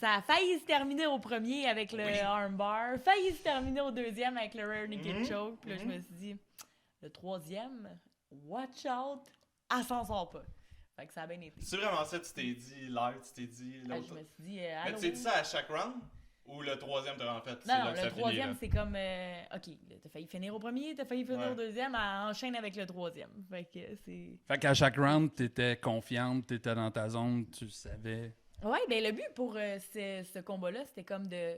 Ça a failli se terminer au premier avec le armbar, failli se terminer au deuxième avec le rear naked choke. Puis là, je me suis dit, le troisième, watch out, elle s'en sort pas. Fait que ça a bien été. C'est vraiment ça, tu t'es dit live, tu t'es dit l'autre. Je me suis dit, mais tu t'es dit ça à chaque round? Ou le troisième t'as en fait? Non, le troisième, c'est comme, OK, t'as failli finir au premier, t'as failli finir au deuxième, elle enchaîne avec le troisième. Fait que c'est... Fait qu'à chaque round, t'étais confiante, t'étais dans ta zone, tu savais. Ouais, ben le but pour ce combat-là, c'était comme de...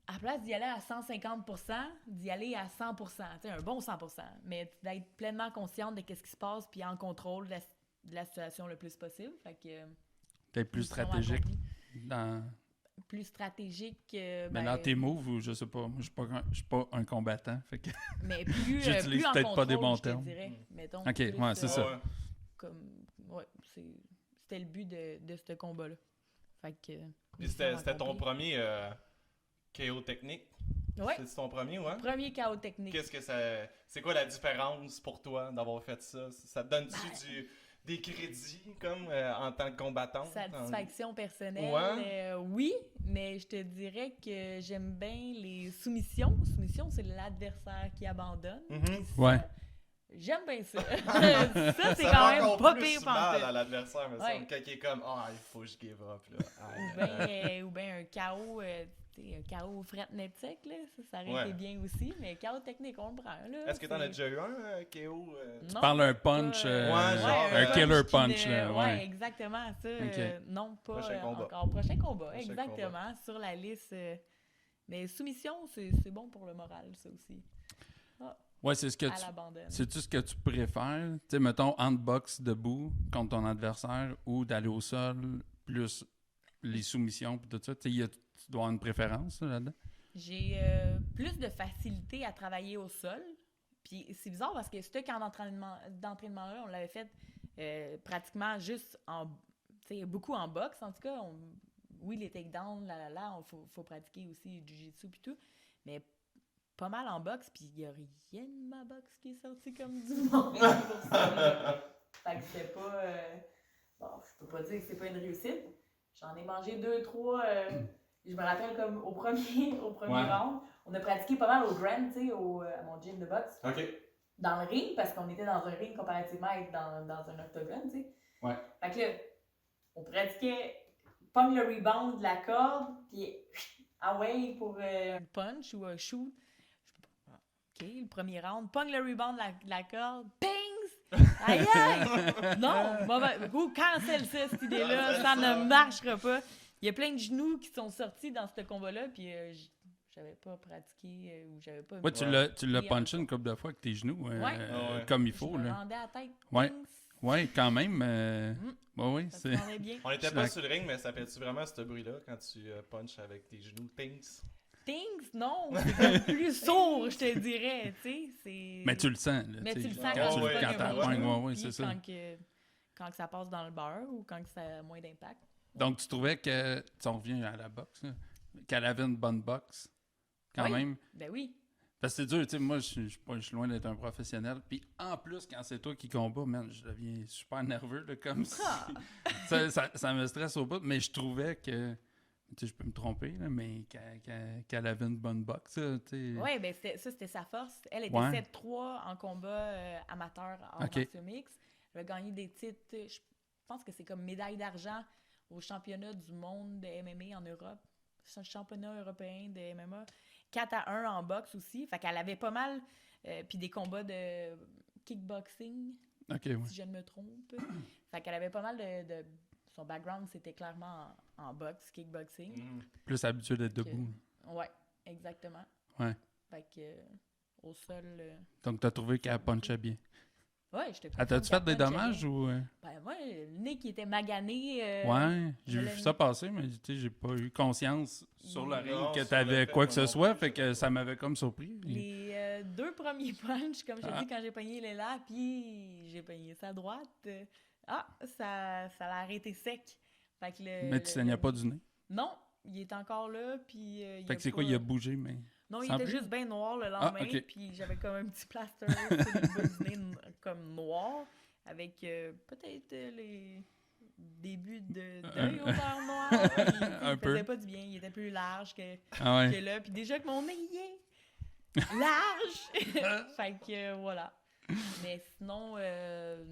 À la place d'y aller à 150%, d'y aller à 100%. Tu sais, un bon 100%. Mais d'être pleinement consciente de ce qui se passe puis en contrôle de la situation le plus possible. Fait que... T'es plus stratégique dans... Plus stratégique. Mais dans tes moves, ou je sais pas, moi je suis pas un combattant. Fait que mais plus, j'utilise plus en peut-être contrôle, pas des bons je te termes. dirais. Mettons, OK, plus, ouais, c'est ça. C'était le but de ce combat-là. Fait que... Puis c'était ton premier KO technique? Ouais. C'est ton premier, ouais? Premier KO technique. Qu'est-ce que ça... C'est quoi la différence pour toi d'avoir fait ça? Ça te donne-tu des crédits comme en tant que combattante? Satisfaction personnelle, oui, mais je te dirais que j'aime bien les soumissions. Soumission, c'est l'adversaire qui abandonne. Ouais. J'aime bien ça. Ça, c'est quand même pas pire mal à l'adversaire, mais c'est quelqu'un qui est comme « Ah, il faut que je give up. » Ou bien un KO... un KO fret net sec, là, ça aurait été bien aussi, mais KO technique, on le prend. Là, est-ce que t'en as déjà eu un KO? Tu parles d'un punch, un killer punch. Ouais, exactement, ça. Non, pas encore. Prochain combat, exactement, sur la liste. Mais soumission, c'est bon pour le moral, ça aussi. Ouais, c'est ce que c'est-tu ce que tu préfères? Tu sais, mettons, handbox debout contre ton adversaire ou d'aller au sol, plus les soumissions et tout ça. Tu dois avoir une préférence là-dedans? J'ai plus de facilité à travailler au sol. Puis c'est bizarre parce que ce camp d'entraînement-là, on l'avait fait pratiquement juste beaucoup en boxe. En tout cas, oui, les takedowns, faut pratiquer aussi du jiu-jitsu et tout. Mais pas mal en boxe, puis il n'y a rien de ma boxe qui est sorti comme du monde pour ça. Fait que c'était pas... bon, je peux pas dire que c'est pas une réussite. J'en ai mangé 2-3... je me rappelle comme au premier round, on a pratiqué pas mal au Grand, tu sais, à mon gym de boxe. OK. Dans le ring, parce qu'on était dans un ring comparativement à être dans un octogone, tu sais. Ouais. Fait que là, on pratiquait pogne le rebound de la corde, puis away pour un punch ou un shoot. OK, le premier round, pogne le rebound de la corde, pings! Aïe aïe! Non! Cancel ça, cette idée-là, ça ne marchera pas. Il y a plein de genoux qui sont sortis dans ce combat-là, puis j'avais pas pratiqué ou j'avais pas... Ouais, tu l'as punché une couple de fois avec tes genoux, comme il faut. Je me là. rendais à la tête. Ouais, quand même. Oui, ça c'est... bien. On était pas sur le ring, mais ça fait-tu vraiment ce bruit-là quand tu punches avec tes genoux? Pings? Things, non, c'est comme plus sourd, je te dirais, tu sais, Mais tu le sens, là. Mais tu le sens quand tu le pognes, c'est ça. Quand ça passe dans le beurre ou quand ça a moins d'impact. Donc, tu trouvais que, si on revient à la boxe, là, qu'elle avait une bonne boxe, quand même. Ben oui. Parce que c'est dur, tu sais, moi, je suis loin d'être un professionnel. Puis en plus, quand c'est toi qui combats, man, je deviens super nerveux, là, comme si... ça me stresse au bout. Mais je trouvais que... Tu sais, je peux me tromper, là, mais qu'elle avait une bonne boxe, tu sais. Oui, bien, c'était sa force. Elle était 7-3 en combat amateur en martiaux mixte. Elle a gagné des titres, je pense que c'est comme médaille d'argent au championnat du monde de MMA en Europe. Championnat européen de MMA. 4-1 en boxe aussi. Fait qu'elle avait pas mal, puis des combats de kickboxing, si je ne me trompe. Fait qu'elle avait pas mal de son background, c'était clairement en boxe, kickboxing. Plus habitué d'être debout. Ouais, exactement. Ouais. Fait que au sol... Donc, t'as trouvé qu'elle punchait bien. Ouais, je te t'as-tu fait des dommages ou... Ben moi, le nez qui était magané... ouais, j'ai vu ça passer, mais tu sais, j'ai pas eu conscience sur le ring que t'avais quoi que ce soit, fait que ça m'avait comme surpris. Les 2 premiers punches, comme je te dis, quand j'ai pogné l'élan, puis j'ai pogné sa droite... ça l'a arrêté sec. Fait que mais tu saignais pas du nez? Non, il est encore là, puis... fait que c'est quoi, il a bougé, mais... Non, il était juste bien noir le lendemain, puis j'avais comme un petit plaster sur le bas du nez comme noir, avec peut-être début de deuil au beurre noir. Puis, tu sais, Un il peu. faisait pas du bien. Il était plus large que Ah ouais. là. Puis déjà que mon nez il est large. Fait que voilà. Mais sinon,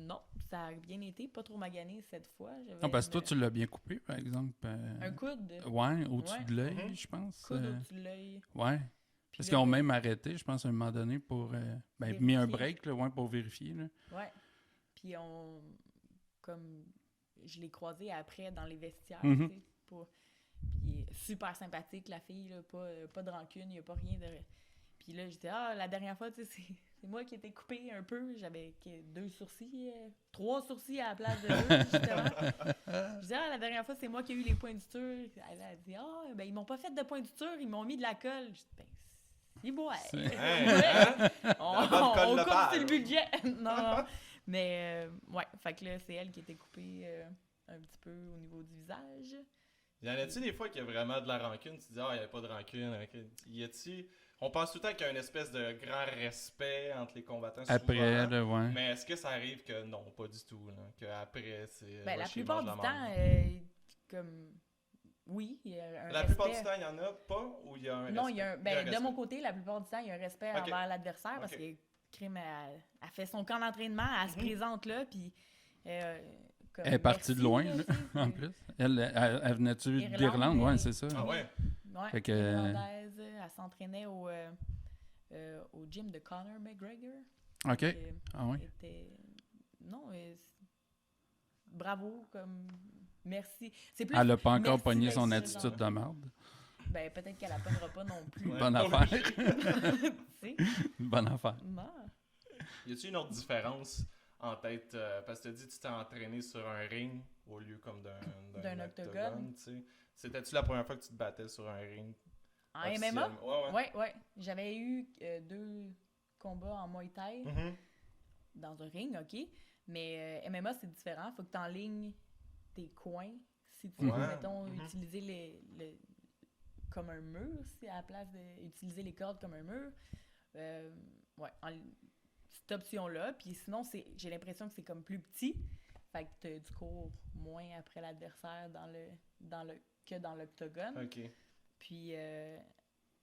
non, ça a bien été. Pas trop magané cette fois. Non, parce que toi, tu l'as bien coupé, par exemple. Un coude. Ouais, au-dessus Ouais. de l'œil, Mhm. je pense. Coude au-dessus de l'œil. Ouais. Puis Parce là, qu'ils ont même arrêté, je pense, à un moment donné pour... mis un Vérifier. break, là, ouais, pour vérifier. Là. Ouais. Puis comme je l'ai croisé après dans les vestiaires, Mhm. tu sais, puis super sympathique la fille, là, pas de rancune, il n'y a pas rien de... Puis là, j'étais, la dernière fois, tu sais, c'est moi qui étais coupée un peu, j'avais 3 sourcils à la place de 2, justement. Je disais, la dernière fois, c'est moi qui ai eu les points de suture. Elle a dit, ben ils m'ont pas fait de points de suture, ils m'ont mis de la colle. Je dis, ben, c'est beau, C'est- Hein? on bonne colle coupe locale. sur le budget. non. Mais, ouais, fait que là, c'est elle qui était coupée un petit peu au niveau du visage. Y en a-tu des fois qu'il y a vraiment de la rancune? Tu te dis, il n'y avait pas de rancune. Y a-tu... On pense tout le temps qu'il y a une espèce de grand respect entre les combattants. Après, souvent. là, ouais. Mais est-ce que ça arrive que non, pas du tout? Là? Qu'après, c'est. Ben, la Rush, il plupart mange du la temps, marde. comme... Oui, il y a un La respect. plupart du temps, il n'y en a pas ou il y a un Non, respect? il y a un... Il y a Ben, un de respect. mon côté, la plupart du temps, il y a un respect Ok. envers l'adversaire parce Ok. que Crime, elle fait son camp d'entraînement, elle se présente là, puis... comme, Elle est partie de merci, loin, là, là, tu sais, en plus. Elle venait-tu Irlande, d'Irlande? mais- Ouais, c'est ça. Ah ouais? Ouais, Fait que- irlandaise, elle s'entraînait au gym de Conor McGregor. OK. Elle Ah ouais. était... Non, bravo, comme... Merci. C'est plus... Elle n'a pas encore merci pogné d'être son ce attitude genre- de merde. Ben, peut-être qu'elle la pognera pas non plus. Ouais. Bonne pas affaire. obligé. Tu sais? Bonne affaire. Non. Y a-tu une autre différence en tête? Parce que tu as dit que tu t'es entraîné sur un ring au lieu comme d'un D'un octogone. tu sais. C'était-tu la première fois que tu te battais sur un ring? En officiellement? MMA? Ouais. Ouais. J'avais eu 2 combats en Muay Thai Mhm. dans un ring, OK. Mais MMA, c'est différent. Faut que tu enlignes tes coins. Si tu veux, Ouais. mettons, Mhm. utiliser comme un mur, si à la place d'utiliser les cordes comme un mur. Ouais, cette option-là. Puis sinon, j'ai l'impression que c'est comme plus petit. Fait que tu cours moins après l'adversaire que dans l'octogone. OK. Puis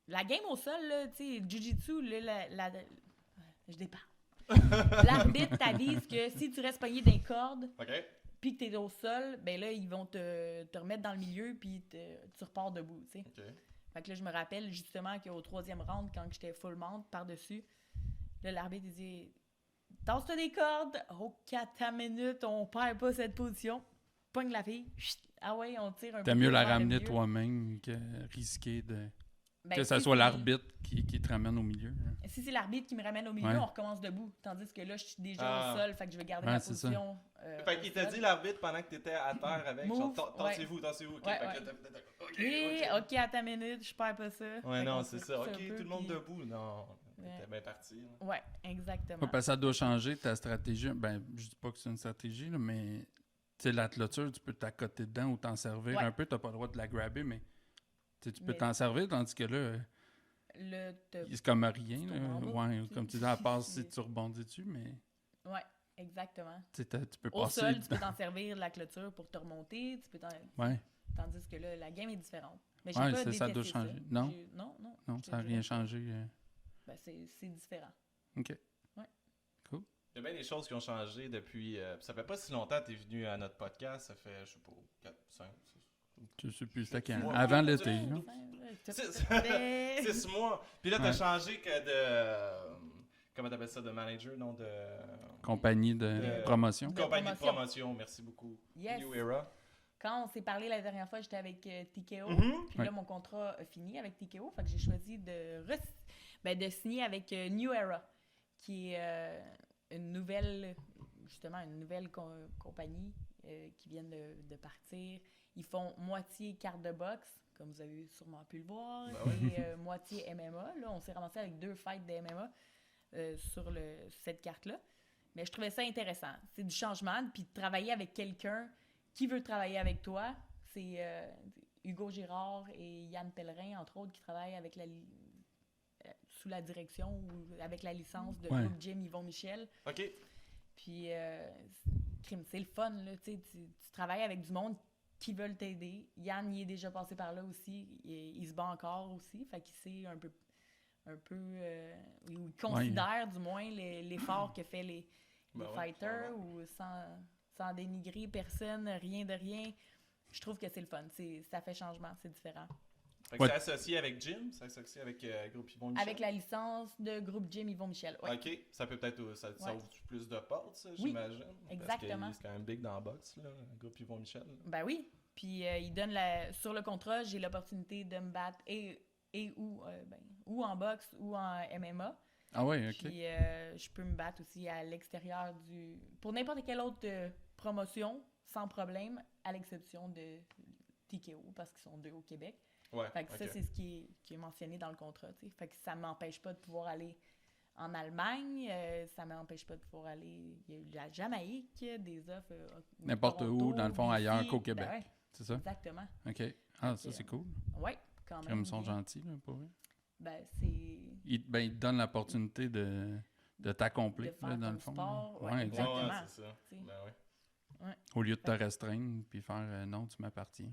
la game au sol, là, tu sais, Jiu-Jitsu, là, je déparle. L'arbitre t'avise que si tu restes pogné des cordes, OK. puis que t'es au sol, ben là, ils vont te remettre dans le milieu, puis tu repars debout, tu sais. OK. Fait que là, je me rappelle justement qu'au 3e round, quand j'étais full mount par-dessus, là, l'arbitre, il dit « Tasse-toi des cordes! Oh, 4 minutes, on perd pas cette position. » Pogne la fille. Chut! Ah ouais, on tire un peu. T'as mieux la vers le ramener milieu. toi-même que risquer de... Ben, que ça si soit c'est- l'arbitre qui te ramène au milieu. hein. Si c'est l'arbitre qui me ramène au milieu, Ouais. on recommence debout. Tandis que là, je suis déjà Ah. au sol, fait que je vais garder Ouais, ma c'est ça. position. Fait au qu'il t'a sol. dit l'arbitre pendant que t'étais à terre avec, Move, genre, tassez-vous. OK, Ouais, fait que ouais. là, t'as- OK, Et, OK. OK, à ta minute, je perds pas ça. Ouais, Fait non, qu'on c'est se ça. pousse OK, un peu, tout le monde puis- debout. Non, Ouais. t'étais bien parti. là. Ouais, exactement. Ouais, parce que ça doit changer ta stratégie. Ben, je dis pas que c'est une stratégie, là, mais tu sais, la clôture, tu peux t'accoter dedans ou t'en servir Ouais. un peu. T'as pas le droit de la grabber, mais tu sais, tu peux Mais- t'en servir, tandis que là, Là, c'est comme rien. tu Là. tombes en bas. Ouais, comme tu dis, à part si Mais- tu rebondis dessus, mais Ouais, exactement. tu sais, tu peux Au passer. sol, tu peux t'en servir de la clôture pour te remonter. Tu peux Ouais, Tandis que là, la game est différente. Mais j'ai Ouais, pas ça doit détesté changer. Non? Non. non, je ça n'a te rien dirais pas. changé. Ben, c'est différent. OK. Il y a bien des choses qui ont changé depuis. Ça fait pas si longtemps que tu es venu à notre podcast. Ça fait, je sais pas, 4, 5, 6. Je sais plus c'était quand. mois. Avant l'été. Ouais. là. 6 mois. Puis là, t'as Ouais. changé que de. Comment t'appelles ça? De manager, non? De. Compagnie de De- promotion. De Compagnie de promotion. promotion. Merci beaucoup. Yes. New Era. Quand on s'est parlé la dernière fois, j'étais avec TKO. Mhm. Puis là, mon contrat a fini avec TKO. Fait que j'ai choisi de signer avec New Era, qui est une nouvelle compagnie qui vient de partir. Ils font moitié carte de boxe, comme vous avez sûrement pu le voir, Ben oui. et moitié MMA. Là, on s'est ramassé avec 2 fights de MMA sur cette carte-là. Mais je trouvais ça intéressant. C'est du changement, puis de travailler avec quelqu'un qui veut travailler avec toi. C'est Hugo Girard et Yann Pellerin, entre autres, qui travaillent avec sous la direction ou avec la licence de Ouais. Groupe Gym Yvon Michel. OK. Puis crime, c'est le fun, là, tu travailles avec du monde qui veulent t'aider. Yann, il est déjà passé par là aussi, il se bat encore aussi, fait qu'il sait un peu il considère du moins l'effort que fait les fighters, ou sans dénigrer personne, rien de rien. Je trouve que c'est le fun, ça fait changement, c'est différent. Fait que c'est associé avec Jim, c'est associé avec Groupe Yvon Michel. Avec la licence de Groupe Jim Yvon Michel, ouais. OK, ça peut peut-être ça ouvre plus de portes, ça, j'imagine. Exactement. Parce que c'est quand même big dans la boxe, là, Groupe Yvon Michel. Ben oui, puis il donne sur le contrat, j'ai l'opportunité de me battre ou en boxe ou en MMA. Ah ouais, OK. Puis je peux me battre aussi à l'extérieur pour n'importe quelle autre promotion, sans problème, à l'exception de TKO, parce qu'ils sont 2 au Québec. Ouais, fait que ça, c'est ce qui est mentionné dans le contrat, t'sais. Fait que ça m'empêche pas de pouvoir aller en Allemagne, ça m'empêche pas de pouvoir aller... Il y a eu la Jamaïque, des offres... N'importe où, dans le fond, ailleurs qu'au Québec. Ben ouais, c'est ça? exactement. OK. Ah, ça, c'est cool. Oui, quand même. Ils sont gentils, là, pour eux. Ben, c'est... Ils te donnent l'opportunité de t'accomplir, de faire là, dans ton le fond. sport, Ouais, ouais, exactement. Ouais, c'est ça. Ben ouais. Au lieu de te restreindre puis faire non, tu m'appartiens.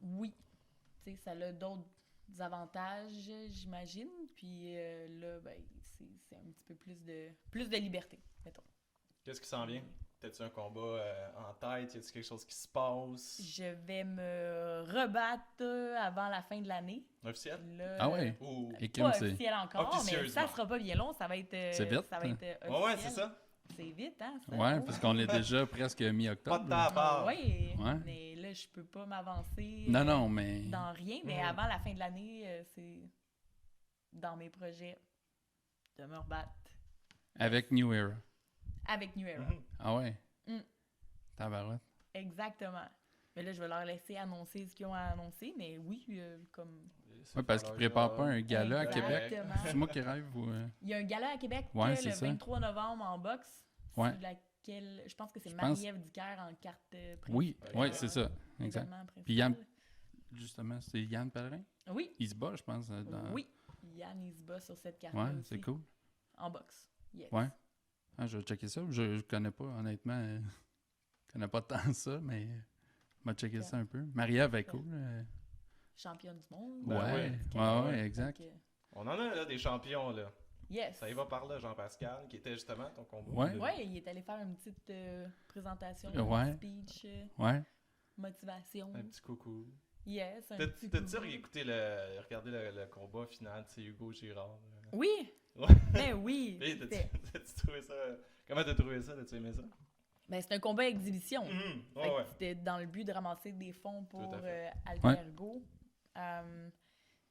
Oui. Tu sais, ça a d'autres avantages, j'imagine. Puis là, ben, c'est un petit peu plus de liberté, mettons. Qu'est-ce qui s'en vient? T'as-tu un combat en tête? Y a-t-il quelque chose qui se passe? Je vais me rebattre avant la fin de l'année. Officiel? Là, Ah ouais? pas officiel encore, mais ça sera pas bien long. Ça va être c'est vite. Ça va être officiel. Ouais, c'est ça. C'est vite, hein? Ça? Ouais, parce qu'on est déjà presque mi-octobre. Pas de temps à part. Oui, Ouais. mais là, je peux pas m'avancer Non, mais... dans rien. Mais avant la fin de l'année, c'est dans mes projets de me rebattre. Avec New Era. Avec New Era. Ah ouais? Mm. Tabarouette. Exactement. Mais là, je vais leur laisser annoncer ce qu'ils ont à annoncer, mais oui, comme... Oui, parce qu'ils préparent pas un gala à Québec. Exactement. C'est moi qui rêve ou... Il y a un gala à Québec Ouais, le c'est ça. 23 novembre en boxe. Ouais. Sur laquelle, je pense que c'est Je pense- Marie-Ève Dicker en carte principale. Oui, c'est ça. Exact. Événement principal. Puis Yann, justement, c'est Yann Pellerin? Oui, Il se bat, je pense. oui. Yann, il se bat sur cette carte-là Ouais, aussi. c'est cool. En boxe. Yes. Ouais. Ah, je vais checker ça. Je connais pas, honnêtement. Je connais pas tant ça, mais je vais checker ça un peu. Marie-Ève est cool. Championne du monde. Ouais, ouais. ouais, exact. Donc, On en a là, des champions, là. yes. Ça y va par là, Jean-Pascal, qui était justement ton combat. Ouais. Ouais, il est allé faire une petite présentation, Ouais. un speech, Ouais. motivation. Un petit coucou. Yes, un petit T'as-tu coucou. regardé le combat final de Hugo Girard? Oui! Ouais. Ben oui! Hey, c'était- t'as-tu trouvé ça? Comment t'as trouvé ça? T'as-tu aimé ça? Ben, c'est un combat exhibition. Mhm. Fait Ouais, que ouais. C'était dans le but de ramasser des fonds pour Tout à fait. Albergo.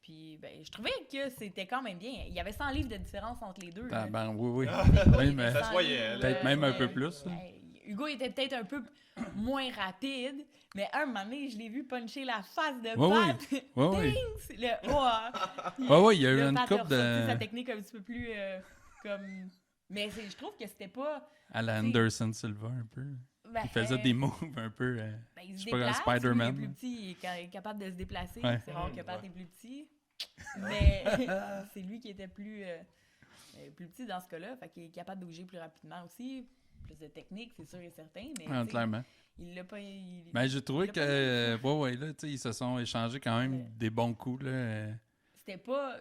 Puis, ben, je trouvais que c'était quand même bien. Il y avait 100 livres de différence entre les deux. là. Ben, oui. Ah. Oui, mais Ça se voyait, là. peut-être même un peu plus. là. Hugo était peut-être un peu moins rapide, mais un moment donné, je l'ai vu puncher la face de Ouais, Pat. Oui. Ding! C'est le, Ouais, il y a eu le une Pat a coupe ressorti sa de... technique un petit peu plus comme... Mais je trouve que c'était pas... à la Anderson Silva, un peu. Ben, Il faisait des moves un peu... ben, il je se sais pas, déplace, Spider-Man, lui, il est là. plus petit, il est capable de se déplacer. Ouais. C'est rare que Pat Ouais. est plus petit. Mais c'est lui qui était plus petit dans ce cas-là. Fait qu'il est capable de bouger plus rapidement aussi. Plus de technique, c'est sûr et certain. Mais Ouais, tu sais, clairement. il l'a pas... Ben, j'ai trouvé il l'a que... Ouais, là, tu sais, ils se sont échangés quand même Ouais. des bons coups, là. C'était pas...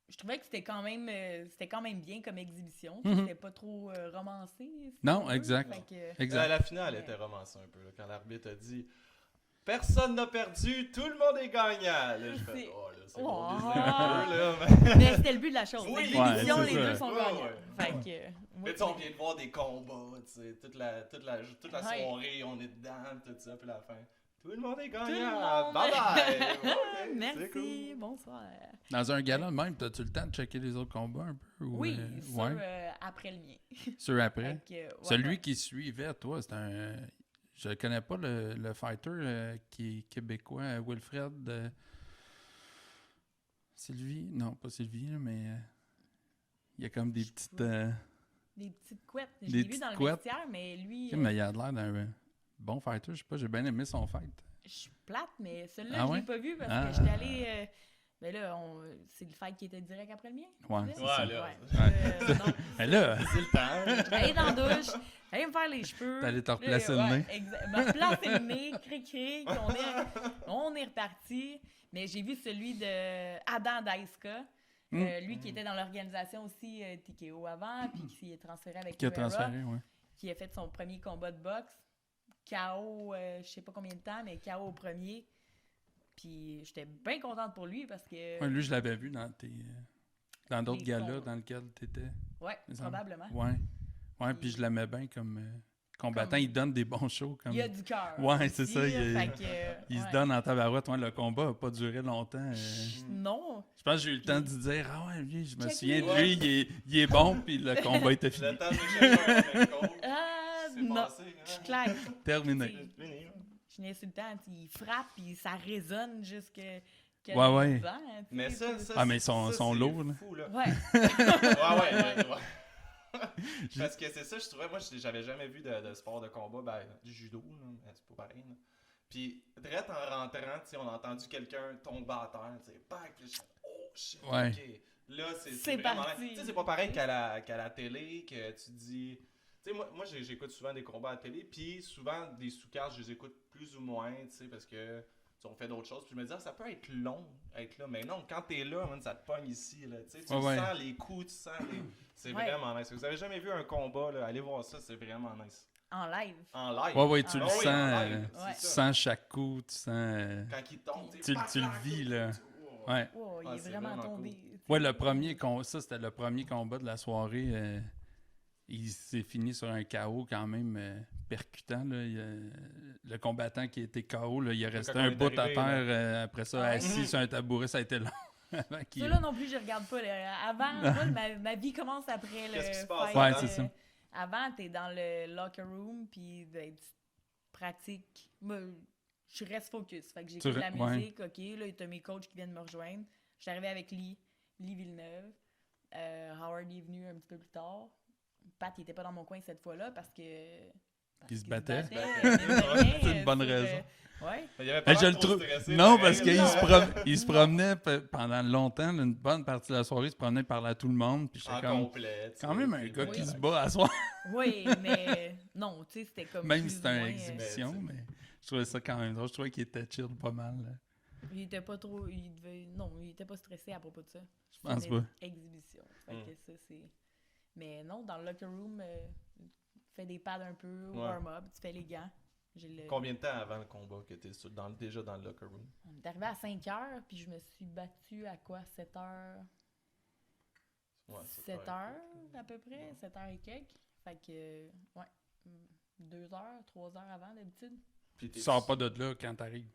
Je trouvais que c'était quand même bien comme exhibition. Mhm. C'était pas trop romancé. si Non, on veut. exact. Fait que- Exact. La finale était romancée un peu, là, quand l'arbitre a dit « Personne n'a perdu, tout le monde est gagnant! » Là, je fais C'est- « Oh, là, c'est Oh. bon Disney un peu, là. Mais Mais c'était le but de la chose. Oui. L'exhibition, Ouais, c'est les ça. deux sont Ouais, gagnants. ouais. Fait que... tu sais, on vient de voir des combats, tu sais, toute la Ouais. soirée, on est dedans, tout ça, puis la fin. Tout le monde est Tout le gagnant! monde. Bye-bye! Ouais, c'est Merci, cool. bonsoir. Dans un gala de même, t'as-tu le temps de checker les autres combats un peu? Ou, Oui, sur, ouais, après le mien. sur après. Fait que, ouais, Celui ouais. qui suivait, toi, c'est un... Je connais pas le fighter qui est québécois, Wilfred. Sylvie? Non, pas Sylvie, là, mais il y a comme des Je petites... Des petites couettes. Je Des l'ai vu petites dans le couettes. vestiaire, mais lui, mais il a l'air d'un bon fighter. Je sais pas, j'ai bien aimé son fight. je suis plate, mais celui-là, Ah je ouais? l'ai pas vu parce Ah. que j'étais allée Ben là, c'est le fight qui était direct après le mien. Ouais, c'est c'est ça? ça. là. Non. Mais là, C'est le temps. J'allais dans la douche, j'allais me faire les cheveux. T'allais te replacer le nez. Me replacer le nez, cric-cric, on est reparti. Mais j'ai vu celui de Adam Daïska, lui qui était dans l'organisation aussi TKO avant, puis qui s'est transféré avec qui a Pereira, transféré, ouais. qui a fait son premier combat de boxe. KO, je sais pas combien de temps, mais KO au premier. Puis j'étais bien contente pour lui parce que... Ouais, lui, je l'avais vu dans dans d'autres Les galas combats. dans lesquels t'étais. Ouais, me semble. probablement. Ouais, puis je l'aimais bien comme combattant. Comme- Il donne des bons shows. Comme... Il a du cœur. Ouais, c'est aussi, ça, il là, est- fait que, Il se ouais. donne en tabarouette. Ouais, le combat n'a pas duré longtemps. Non. Je pense que j'ai eu le temps de dire « Ah ouais, lui, je me Check souviens de lui. lui, il est bon. » Puis le combat était fini. Le temps de chercher un avec Cole. C'est Non. passé. Hein? Claire. Terminé. C'est fini, hein. Je n'ai sur le temps, il frappe puis ça résonne jusque Ouais, ouais. vent, tu sais, Mais ça, Ah, mais ils sont ça, c'est lourds, là. fou, là. Ouais. Ouais. Parce que c'est ça, je trouvais, moi, j'avais jamais vu de sport de combat, ben, du judo, là, mais c'est pas pareil, là. Puis, direct en rentrant, tu sais, on a entendu quelqu'un tomber à terre, tu sais, pack, puis je fais, oh shit, Ouais. ok. Là, c'est C'est vraiment... parti. Tu sais, c'est pas pareil qu'à la télé, que tu dis... Tu sais, moi j'écoute souvent des combats à la télé, puis souvent, des sous-cartes, je les écoute plus ou moins, tu sais, parce que... on fait d'autres choses. Puis je me disais, ça peut être long, être là. Mais non, quand t'es là, man, ça te pogne ici. Là. Tu sais, tu Ouais. sens les coups, tu sens les... C'est Ouais. vraiment nice. Si vous avez jamais vu un combat, là, allez voir ça, c'est vraiment nice. En live. En live. Ouais, tu Ah le oui, sens. en live, Ouais. Tu c'est ça. sens chaque coup. Tu sens. Quand il tombe, Tu le vis, là. Ouais. Wow, il Ah, est c'est vraiment vraiment tombé. Ouais, ça, c'était le premier combat de la soirée. Il s'est fini sur un KO quand même percutant. Là. Le combattant qui était KO, là, il est resté quand un on est bout à arrivé, terre. Après ça, Ah ouais. assis sur un tabouret, ça a été long. Avant qu'il- Ça là non plus, je regarde pas. Là. Avant, moi, ma vie commence après le Qu'est-ce qui se passe fight. Ouais, c'est ça. Avant, t'es dans le locker room, puis ben, tu pratiques. Moi, je reste focus. Fait que j'écoute Tu la re- ouais. musique, OK. Là, t'as mes coachs qui viennent me rejoindre. Je suis arrivée avec Lee Villeneuve. Howard est venu un petit peu plus tard. Pat, il était pas dans mon coin cette fois-là parce que... Il se battait. mine de rien, C'est une bonne sur, raison. Ouais. Il y avait pas Hey, je l'air le trop trouve. stressé, Non, pareil, parce qu'il là. il se promenait pendant longtemps, là, une bonne partie de la soirée, il se promenait par là tout le monde. Puis En j'étais comme. complet. tu Quand sais, même un c'est gars bon. qui se bat à soir. Oui, mais non, tu sais, c'était comme. Même plus si ou c'était une moins, exhibition, tu sais. mais je trouvais ça quand même drôle. Je trouvais qu'il était chill pas mal. Là. Il était pas trop. Non, il était pas stressé à propos de ça. Je pense C'était pas. une exhibition. Fait Mm. que ça, c'est. Mais non, dans le locker room, fais des pads un peu, Ouais. warm-up, tu fais les gants. Combien de temps avant le combat que t'es déjà dans le locker room? On est arrivé à 5 heures, puis je me suis battue à quoi 7 heures Ouais, c'est 7 correct. heures à peu près, 7 heures et quelques. Fait que, ouais, 2 heures, 3 heures avant d'habitude. Puis Tu sors pas de là quand t'arrives.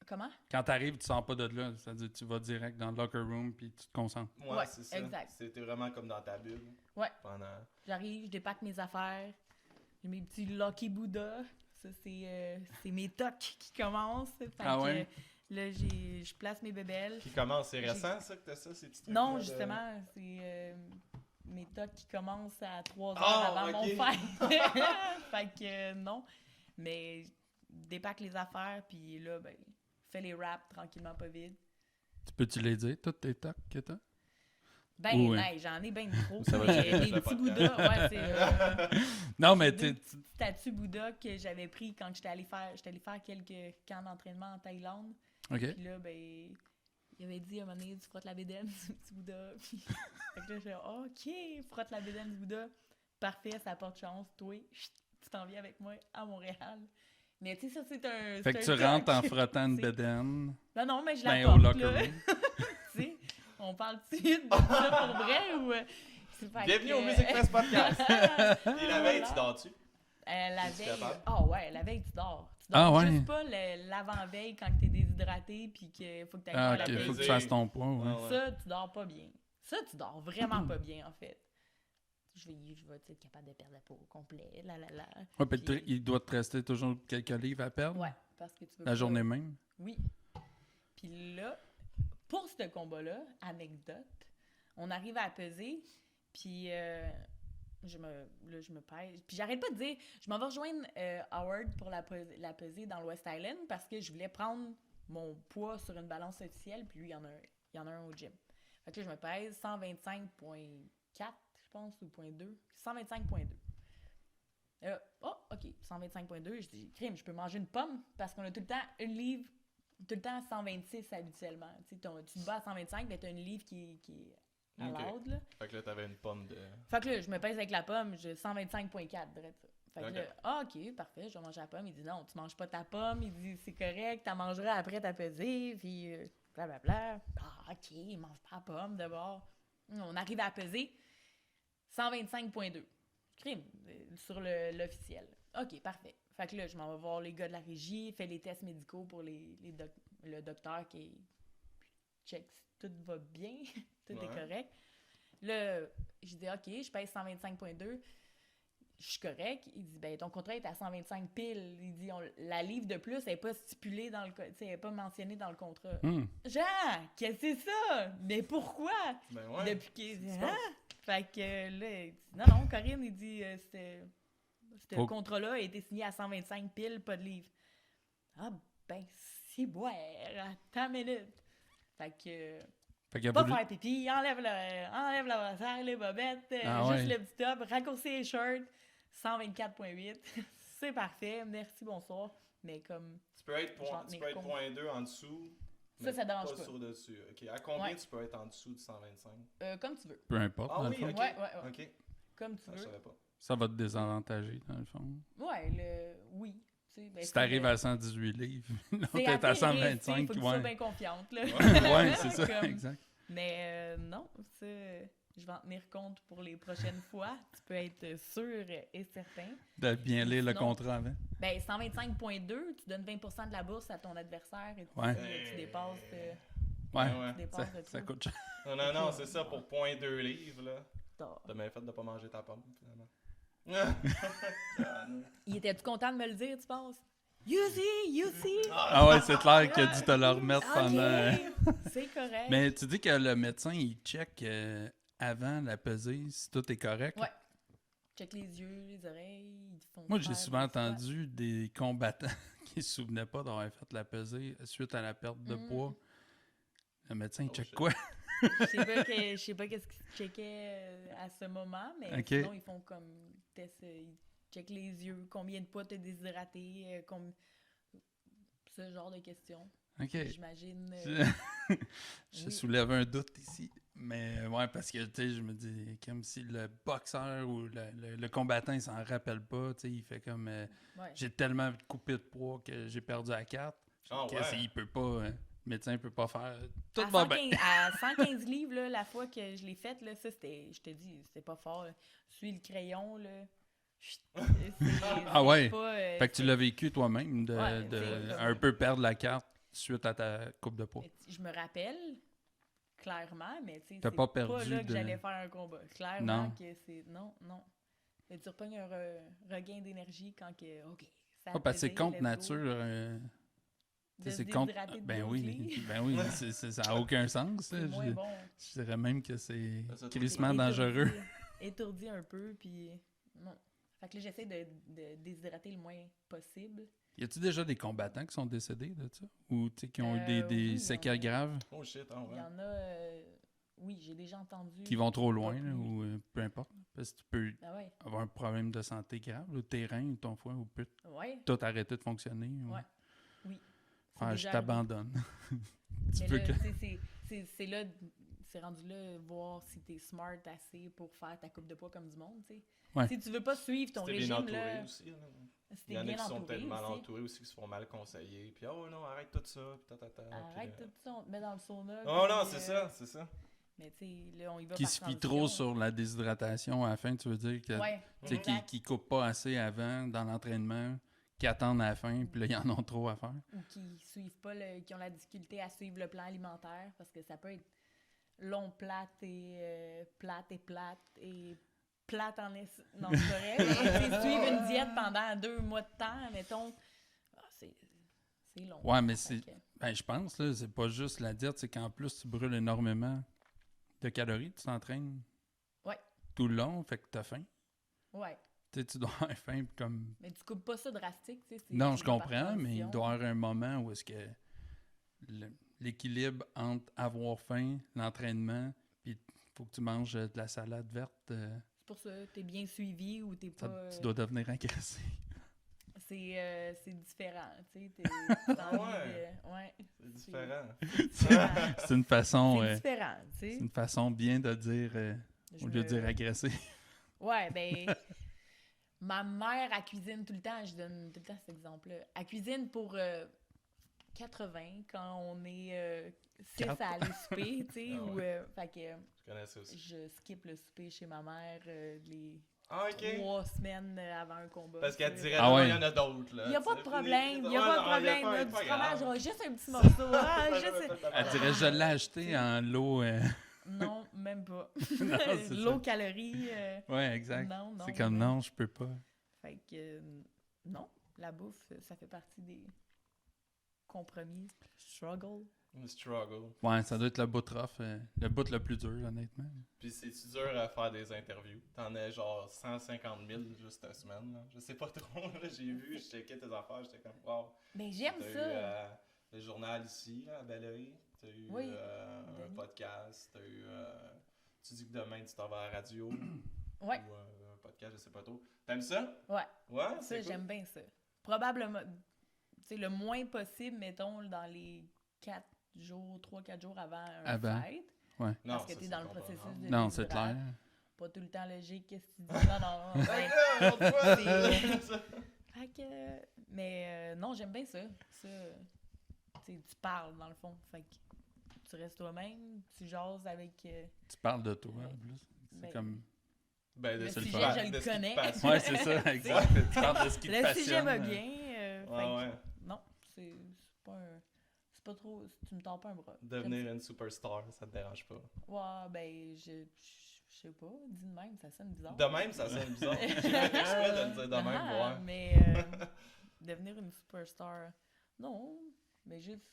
Comment? Quand t'arrives, tu sors pas de là. C'est-à-dire tu vas direct dans le locker room puis tu te concentres. Ouais, Ouais, c'est ça. exact. C'était vraiment comme dans ta bulle. Ouais. Pendant... J'arrive, je dépaque mes affaires. J'ai mes petits Lucky Buddha. Ça, c'est mes tocs qui commencent. Fait Ah que, ouais? là, je place mes bébelles. Qui commence, c'est récent ça que t'as ça, ces petits trucs Non, justement, c'est mes tocs qui commencent à 3 heures Ah, avant ok. mon fight. Fait que non. Mais je dépaque les affaires, puis là, ben, fais les wraps tranquillement, pas vite. Tu peux-tu les dire, tous tes tocs que t'as? Ben, Ouais. ouais, j'en ai bien trop. Ça va Mais gérer les le petits podcast. Bouddhas, ouais, c'est... Non, mais deux tu. petits statues Bouddha que j'avais pris quand j'étais allée faire quelques camps d'entraînement en Thaïlande. OK. Puis là, ben, il avait dit à un moment donné, tu frottes la bédaine du petit Bouddha. Puis, fait que là, j'ai dit, OK, frotte la bédaine du Bouddha. Parfait, ça porte chance. Toi, chut, tu t'en viens avec moi à Montréal. Mais tu sais, ça, c'est un. Fait que c'est tu un rentres en toc. frottant une C'est- bédaine. Non, mais je Ben, la au porte, locker là. room. Tu sais, on parle-tu de ça pour vrai ou. C'est pas Bienvenue que- au Music Fest Podcast! Et la veille, tu Voilà. dors-tu? La Es-tu veille. capable? Ah ouais, la veille, tu dors. Tu Ah dors ouais? juste pas l'avant-veille quand t'es déshydraté puis qu'il faut que t'ailles Ah, faire OK, la faut que veille. tu fasses ton poids. Ouais. Ah ouais. Ça, tu dors pas bien. Ça, tu dors vraiment pas bien, en fait. Je vais être capable de perdre la peau au complet. Ouais, puis Puis- il doit te rester toujours quelques livres à perdre. Ouais, parce que tu veux La pas- journée même. Oui. Puis là, pour ce combat-là, anecdote, on arrive à peser, puis je me pèse. Puis j'arrête pas de dire, je m'en vais rejoindre Howard pour la peser dans le West Island parce que je voulais prendre mon poids sur une balance officielle, puis lui, il y en a Il y en a un au gym. Fait que là, je me pèse 125,4, je pense, ou 0,2. 125,2. OK, 125,2. Je dis, crime, je peux manger une pomme parce qu'on a tout le temps une livre, tout le temps 126 habituellement. Tu te bats à 125, mais t'as une livre qui est à l'ordre, là. Fait que là, t'avais une pomme de... Fait que là, je me pèse avec la pomme, j'ai 125,4, direct ça. Fait que là, OK, parfait, je vais manger la pomme. Il dit, non, tu manges pas ta pomme. Il dit, c'est correct, tu mangeras après ta pesée, puis blablabla. Ah, OK, il mange pas la pomme d'abord. On arrive à la pesée, 125,2. Crime, sur l'officiel. OK, parfait. Fait que là, je m'en vais voir les gars de la régie, fait les tests médicaux pour le docteur qui check si tout va bien, tout est correct. Là, je dis, OK, je pèse 125,2. Je suis correct. Il dit, ben ton contrat est à 125 piles. Il dit, la livre de plus, elle n'est pas stipulée dans le... Tu sais, elle n'est pas mentionnée dans le contrat. Jean, qu'est-ce que c'est ça? Mais pourquoi? Ben ouais. Depuis qu'il dit, Fait que là, il dit, non, Corinne, il dit, ce contrat-là a été signé à 125 piles, pas de livre. Ah, ben, c'est boire. Attends une minute. Fait que... Pas faire pipi, enlève la brassière, les bobettes, juste le petit top, raccourcir les shirts, 124,8. C'est parfait, merci, bonsoir. Mais comme... Tu peux être 0,2 en dessous, mais ça dérange pas sur dessus. OK. À combien tu peux être en dessous de 125? Comme tu veux. Peu importe. Ah oui, OK. Ouais. OK. Comme tu veux. Je savais pas. Ça va te désavantager, dans le fond. Ouais, oui. Ben, si t'arrives à 118 livres, là, t'es à 125. Il faut que tu sois bien confiante. Là. Ouais, c'est ça, comme... exact. Mais non, ça, je vais en tenir compte pour les prochaines fois. Tu peux être sûr et certain. De bien lire le contrat avant. Ben, 125,2, tu donnes 20% de la bourse à ton adversaire et tu dépasses... Ça coûte cher. Non, c'est ça, pour 0,2 livres, là. T'as bien fait de pas manger ta pomme, finalement. Il était-tu content de me le dire, tu penses? You see? Ah ouais, c'est clair qu'il a dû te le remettre pendant... C'est correct. Mais tu dis que le médecin, il check avant la pesée si tout est correct? Ouais. Check les yeux, les oreilles, ils font... Moi, j'ai souvent entendu des combattants qui se souvenaient pas d'avoir fait la pesée suite à la perte de poids. Le médecin, il check quoi? Je sais pas qu'est-ce qu'ils checkaient à ce moment, mais sinon, ils font comme test, ils checkent les yeux, combien de poids t'as déshydraté, ce genre de questions. OK. J'imagine... Je soulève un doute ici. Mais ouais, parce que, tu sais, je me dis, comme si le boxeur ou le combattant, il s'en rappelle pas, tu sais, il fait comme, j'ai tellement coupé de poids que j'ai perdu à 4. Il peut pas... Le médecin peut pas faire tout va bien. À 115 livres, là, la fois que je l'ai faite, là, ça, c'était, je te dis, c'était pas fort. Suis le crayon, là. Ouais? Fait que tu l'as vécu toi-même, un peu perdre la carte suite à ta coupe de poids. Je me rappelle, clairement, mais tu sais, c'est pas là que j'allais faire un combat. Clairement que c'est... Non. Mais tu repognes un regain d'énergie quand que... OK, ça parce que c'est contre nature... c'est contre... Ben oui, ça n'a aucun sens. Bon. Je dirais même que c'est crissement dangereux. Étourdi un peu, puis non. Fait que là, j'essaie de déshydrater le moins possible. Y a-tu déjà des combattants qui sont décédés de ça? Ou qui ont eu des séquelles graves? Oh shit, Il y en a... oui, j'ai déjà entendu. Qui vont trop loin, là, ou peu importe. Parce que tu peux avoir un problème de santé grave, le terrain, ou ton foie, ou peut tout arrêter de fonctionner. Oui. Je t'abandonne. C'est là, c'est rendu là, voir si t'es smart assez pour faire ta coupe de poids comme du monde, tu sais. Si tu veux pas suivre ton régime, là... Aussi, il y en a qui sont peut-être mal entourés aussi, qui se font mal conseiller. Puis, oh non, arrête tout ça. Arrête tout ça, on te met dans le sauna. Oh non, c'est ça. Mais tu sais, là, on y va qui se fie trop sur la déshydratation à la fin, tu veux dire que qui coupent pas assez avant dans l'entraînement, qui attendent à la fin, puis là, ils en ont trop à faire. Ou qui suivent pas, qui ont la difficulté à suivre le plan alimentaire, parce que ça peut être long, plate et plate en non, c'est vrai. Mais suivre une diète pendant 2 mois de temps, mettons, c'est long. Ouais, mais je pense, là, c'est pas juste la diète, c'est qu'en plus, tu brûles énormément de calories, tu t'entraînes tout le long, fait que t'as faim. Ouais. Tu sais, tu dois avoir faim comme... Mais tu coupes pas ça drastique, tu sais. Non, je comprends, mais il doit y avoir un moment où est-ce que l'équilibre entre avoir faim, l'entraînement, puis faut que tu manges de la salade verte. C'est pour ça, t'es bien suivi ou t'es pas... Tu dois devenir agressé. C'est différent, tu sais. T'as envie de... Ouais. C'est différent. C'est une façon... C'est différent, tu sais. c'est une façon bien de dire, au lieu de dire agressé. Ouais, ben... ma mère, elle cuisine tout le temps. Je donne tout le temps cet exemple-là. Elle cuisine pour 80 quand on est 6 à aller souper, tu sais. Ah Ou, ouais. fait que Je connais ça aussi. je skip le souper chez ma mère les Ah, ok. 3 semaines avant un combat. Parce qu'elle tu te sais. dirait, Ah non, ouais. il y en a d'autres, là. Il n'y a pas de Tu sais, problème, il n'y a ouais, pas non, de problème. y a Là, pas- du pas fromage, grave. juste un petit morceau. Ah, juste... Elle dirait, je l'ai acheté en lot. Non, même pas. Non, c'est Low ça. calories. Ouais, exact. Non, non. C'est comme ouais. non, je peux pas. Fait que non, la bouffe, ça fait partie des compromis. Struggle. Une struggle. Ouais, ça doit être le bout rough, le bout le plus dur, honnêtement. Puis c'est-tu dur à faire des interviews? T'en as genre 150 000 juste cette semaine, là. Je sais pas trop, là. J'ai vu, je checkais tes affaires, j'étais comme, wow. Mais j'aime T'as ça. eu le journal ici, là, à Belleuil. T'as eu Oui, un Denis. podcast. T'as eu... tu dis que demain, tu t'en vas à la radio. Ouais. Ou un podcast, je sais pas trop. T'aimes ça? Ouais. Ouais, Ça, c'est cool. j'aime bien ça. Probablement, tu sais, le moins possible, mettons, dans les 4 jours, 3-4 jours avant un Avant. fight. Ouais. Non, Parce que ça, t'es c'est dans le comprenable. processus de Non, c'est déshydrate. clair. Pas tout le temps logique, qu'est-ce que tu dis. Non, non. Fait Ouais. que là, l'autre fois, C'est- ça. Fait que... Mais non, j'aime bien ça. Ça, tu sais, tu parles, dans le fond. Fait que tu restes toi-même, tu jases avec... Tu parles de toi, en plus. C'est Ben, comme... Ben, de Le ce qui sujet, pa- je le de ce qui te connais. passionne. Ouais, c'est ça, exact. Tu parles de ce qui te Le passionne. sujet va bien. Ouais, fait que ouais. non, c'est pas un... C'est pas trop... Tu me tords pas un bras. Devenir une superstar, ça te dérange pas. Ouais, ben, je sais pas. Dis de même, ça sonne bizarre. De même, ça sonne bizarre. J'ai fait exprès de le dire de même, Ah, ouais. mais devenir une superstar, non. Mais juste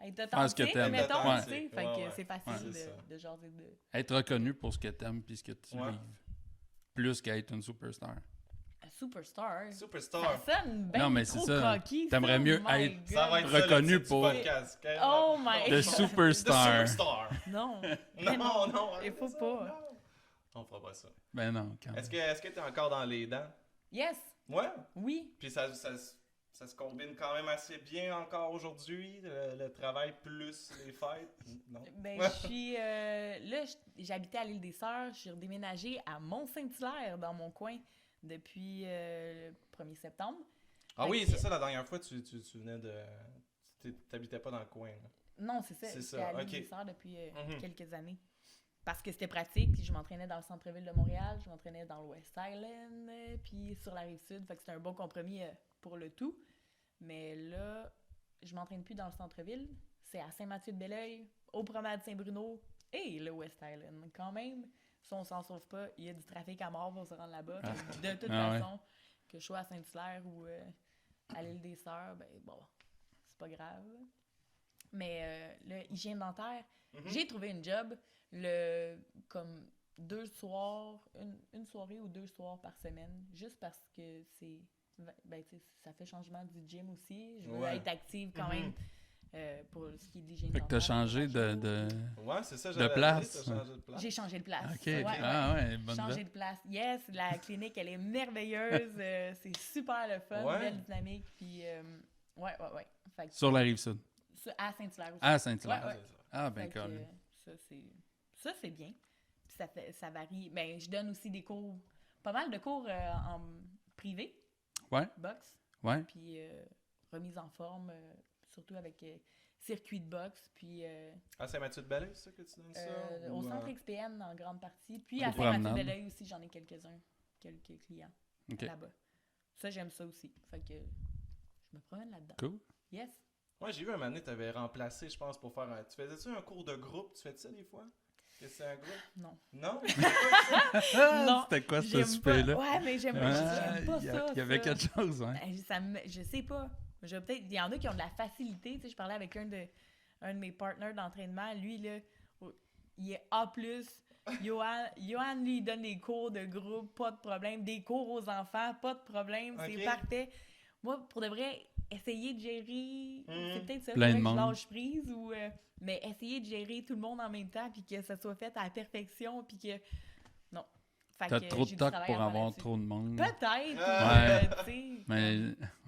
être Faire ce que authentique, t'aimes. mettons, Ouais. tu sais. Fait Ouais, que ouais. c'est facile Ouais, c'est ça. de jaser de... Être reconnu pour ce que t'aimes puis ce que tu Ouais. vives. Plus qu'être une superstar. Un superstar. Superstar. Ça sonne bien Non, mais trop c'est ça. cocky. T'aimerais mieux Oh my être- God. Ça va être Reconnu ça, le titre pour- du podcast. ok? Oh my Le God. superstar. The superstar. Non. Mais Non, non. Il faut ça, pas. non. On fera pas ça. Ben non, quand même. Est-ce que t'es encore dans les dents? Yes. Ouais. Oui. Puis ça se combine quand même assez bien encore aujourd'hui, le travail plus les fêtes? Non? Ben, je suis... là, j'habitais à l'île des Sœurs. Je suis redéménagée à Mont-Saint-Hilaire, dans mon coin, depuis le 1er septembre. Ah Fait oui, que- c'est ça, la dernière fois, tu venais de... T'habitais pas dans le coin, là. Non, c'est ça. C'est J'étais ça, à l'île ok. des Sœurs depuis Mhm. quelques années. Parce que c'était pratique, puis je m'entraînais dans le centre-ville de Montréal, je m'entraînais dans le West Island, puis sur la Rive-Sud, fait que c'était un bon compromis pour le tout. Mais là, je m'entraîne plus dans le centre-ville, c'est à Saint-Mathieu-de-Belleuil, au Promenade Saint-Bruno et le West Island. Quand même, si on s'en sauve pas, il y a du trafic à mort pour se rendre là-bas. Ah. Fait que de toute Ah ouais. façon, que je sois à Saint-Hilaire ou à l'île des Sœurs, ben bon, c'est pas grave. Mais le hygiène dentaire, Mhm. j'ai trouvé une job comme 2 soirs, une soirée ou 2 soirs par semaine, juste parce que c'est, ben, tu sais, ça fait changement du gym aussi. Je veux Ouais. être active quand Mhm. même pour ce qui est d'hygiène Fait que t'as dentaire, changé chaque de... jour. Ouais, c'est ça, De j'avais place. dit, t'as changé de place. J'ai changé de place. OK. Ouais, ouais. Ah ouais, bonne Changé nouvelle. de place. Yes, la clinique, elle est merveilleuse. C'est super le fun, Ouais. belle dynamique. Puis, ouais. Fait que, Sur la Rive-Sud. à Saint-Hilaire aussi. À Saint-Hilaire. Ouais. Ouais, c'est ça. Ah, ben Fait que, connu. ça, c'est bien. Puis ça varie. Ben, je donne aussi des cours, pas mal de cours en privé. Ouais. Boxe. Ouais. Puis remise en forme, surtout avec circuit de boxe. Puis À Saint-Mathieu-de-Belleuil, c'est ça que tu donnes ça? au Ou, centre XPN en grande partie. Puis Aux à promenades. Saint-Mathieu-de-Belleuil aussi, j'en ai quelques-uns. Quelques clients OK. là-bas. Ça, j'aime ça aussi. Fait que je me promène là-dedans. Cool. Yes. Ouais, j'ai vu un moment donné, t'avais remplacé, je pense, pour faire un... Tu faisais-tu un cours de groupe? Tu fais ça des fois? Que c'est un groupe? Non. Non? Non, C'était quoi ce J'aime souper-là? pas. Ouais, mais j'aime Ah, pas il y ça. il y avait ça. quelque chose, hein? Je sais pas. Il y en a qui ont de la facilité. Tu sais, je parlais avec un de mes partenaires d'entraînement. Lui, là, il est A+. Johan, lui, il donne des cours de groupe, pas de problème. Des cours aux enfants, pas de problème. Ok. C'est parfait. Moi, pour de vrai, essayer de gérer, c'est peut-être ça, Plein de que je monde. lâche prise, ou, mais essayer de gérer tout le monde en même temps, puis que ça soit fait à la perfection, puis que... Non. Fait T'as que trop de j'ai du toc travail pour à faire avoir là-dessus. trop de monde. Peut-être, Ouais. tu sais. Mais,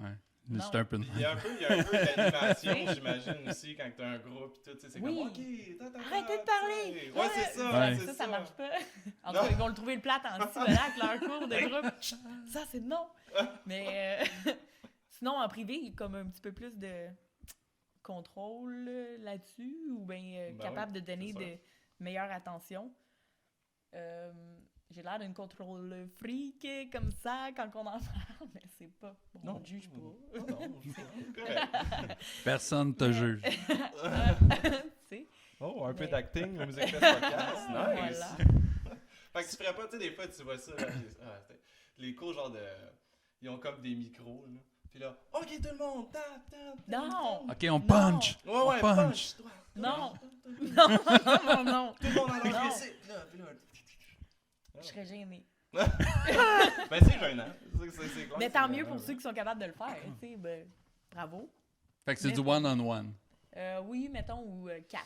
ouais. Non. C'est un peu de Il y a un peu d'animation, j'imagine, aussi, quand t'as un groupe, pis tout, tu sais, c'est Oui. comme, OK, Arrêtez de parler! Ouais, c'est ça, Ouais. c'est Ça marche pas. En Non. tout cas, ils vont le trouver le plate en dessous avec leur cours de groupe. Ça, c'est non. Mais sinon, en privé, il y a comme un petit peu plus de contrôle là-dessus, ou bien Ben capable oui, de donner c'est sûr. de meilleure attention. J'ai l'air d'une contrôle freak comme ça quand on en parle, mais c'est pas. Bon, on ne juge pas. Non, c'est correct. Personne te Mais- juge. Tu sais. Oh, un peu Mais- d'acting, la musique Fest podcast. Nice. Voilà. Fait que tu ferais pas, tu sais, des fois, tu vois ça, là, les cours, genre de. Ils ont comme des micros, là. Puis là, OK, tout le monde, tap, tap, tap. Non! OK, on punch! Ouais, ouais, On punch! Toi, Non. toi, Non, non, non. Tout le monde à Non. leur ici. Puis là. Je serais gênée. Ben, c'est gênant. C'est clair Mais que tant c'est mieux gênant, pour là. ceux qui sont capables de le faire. Tu sais, ben, bravo. Fait que c'est Mais- du one-on-one. Oui, mettons, ou 4.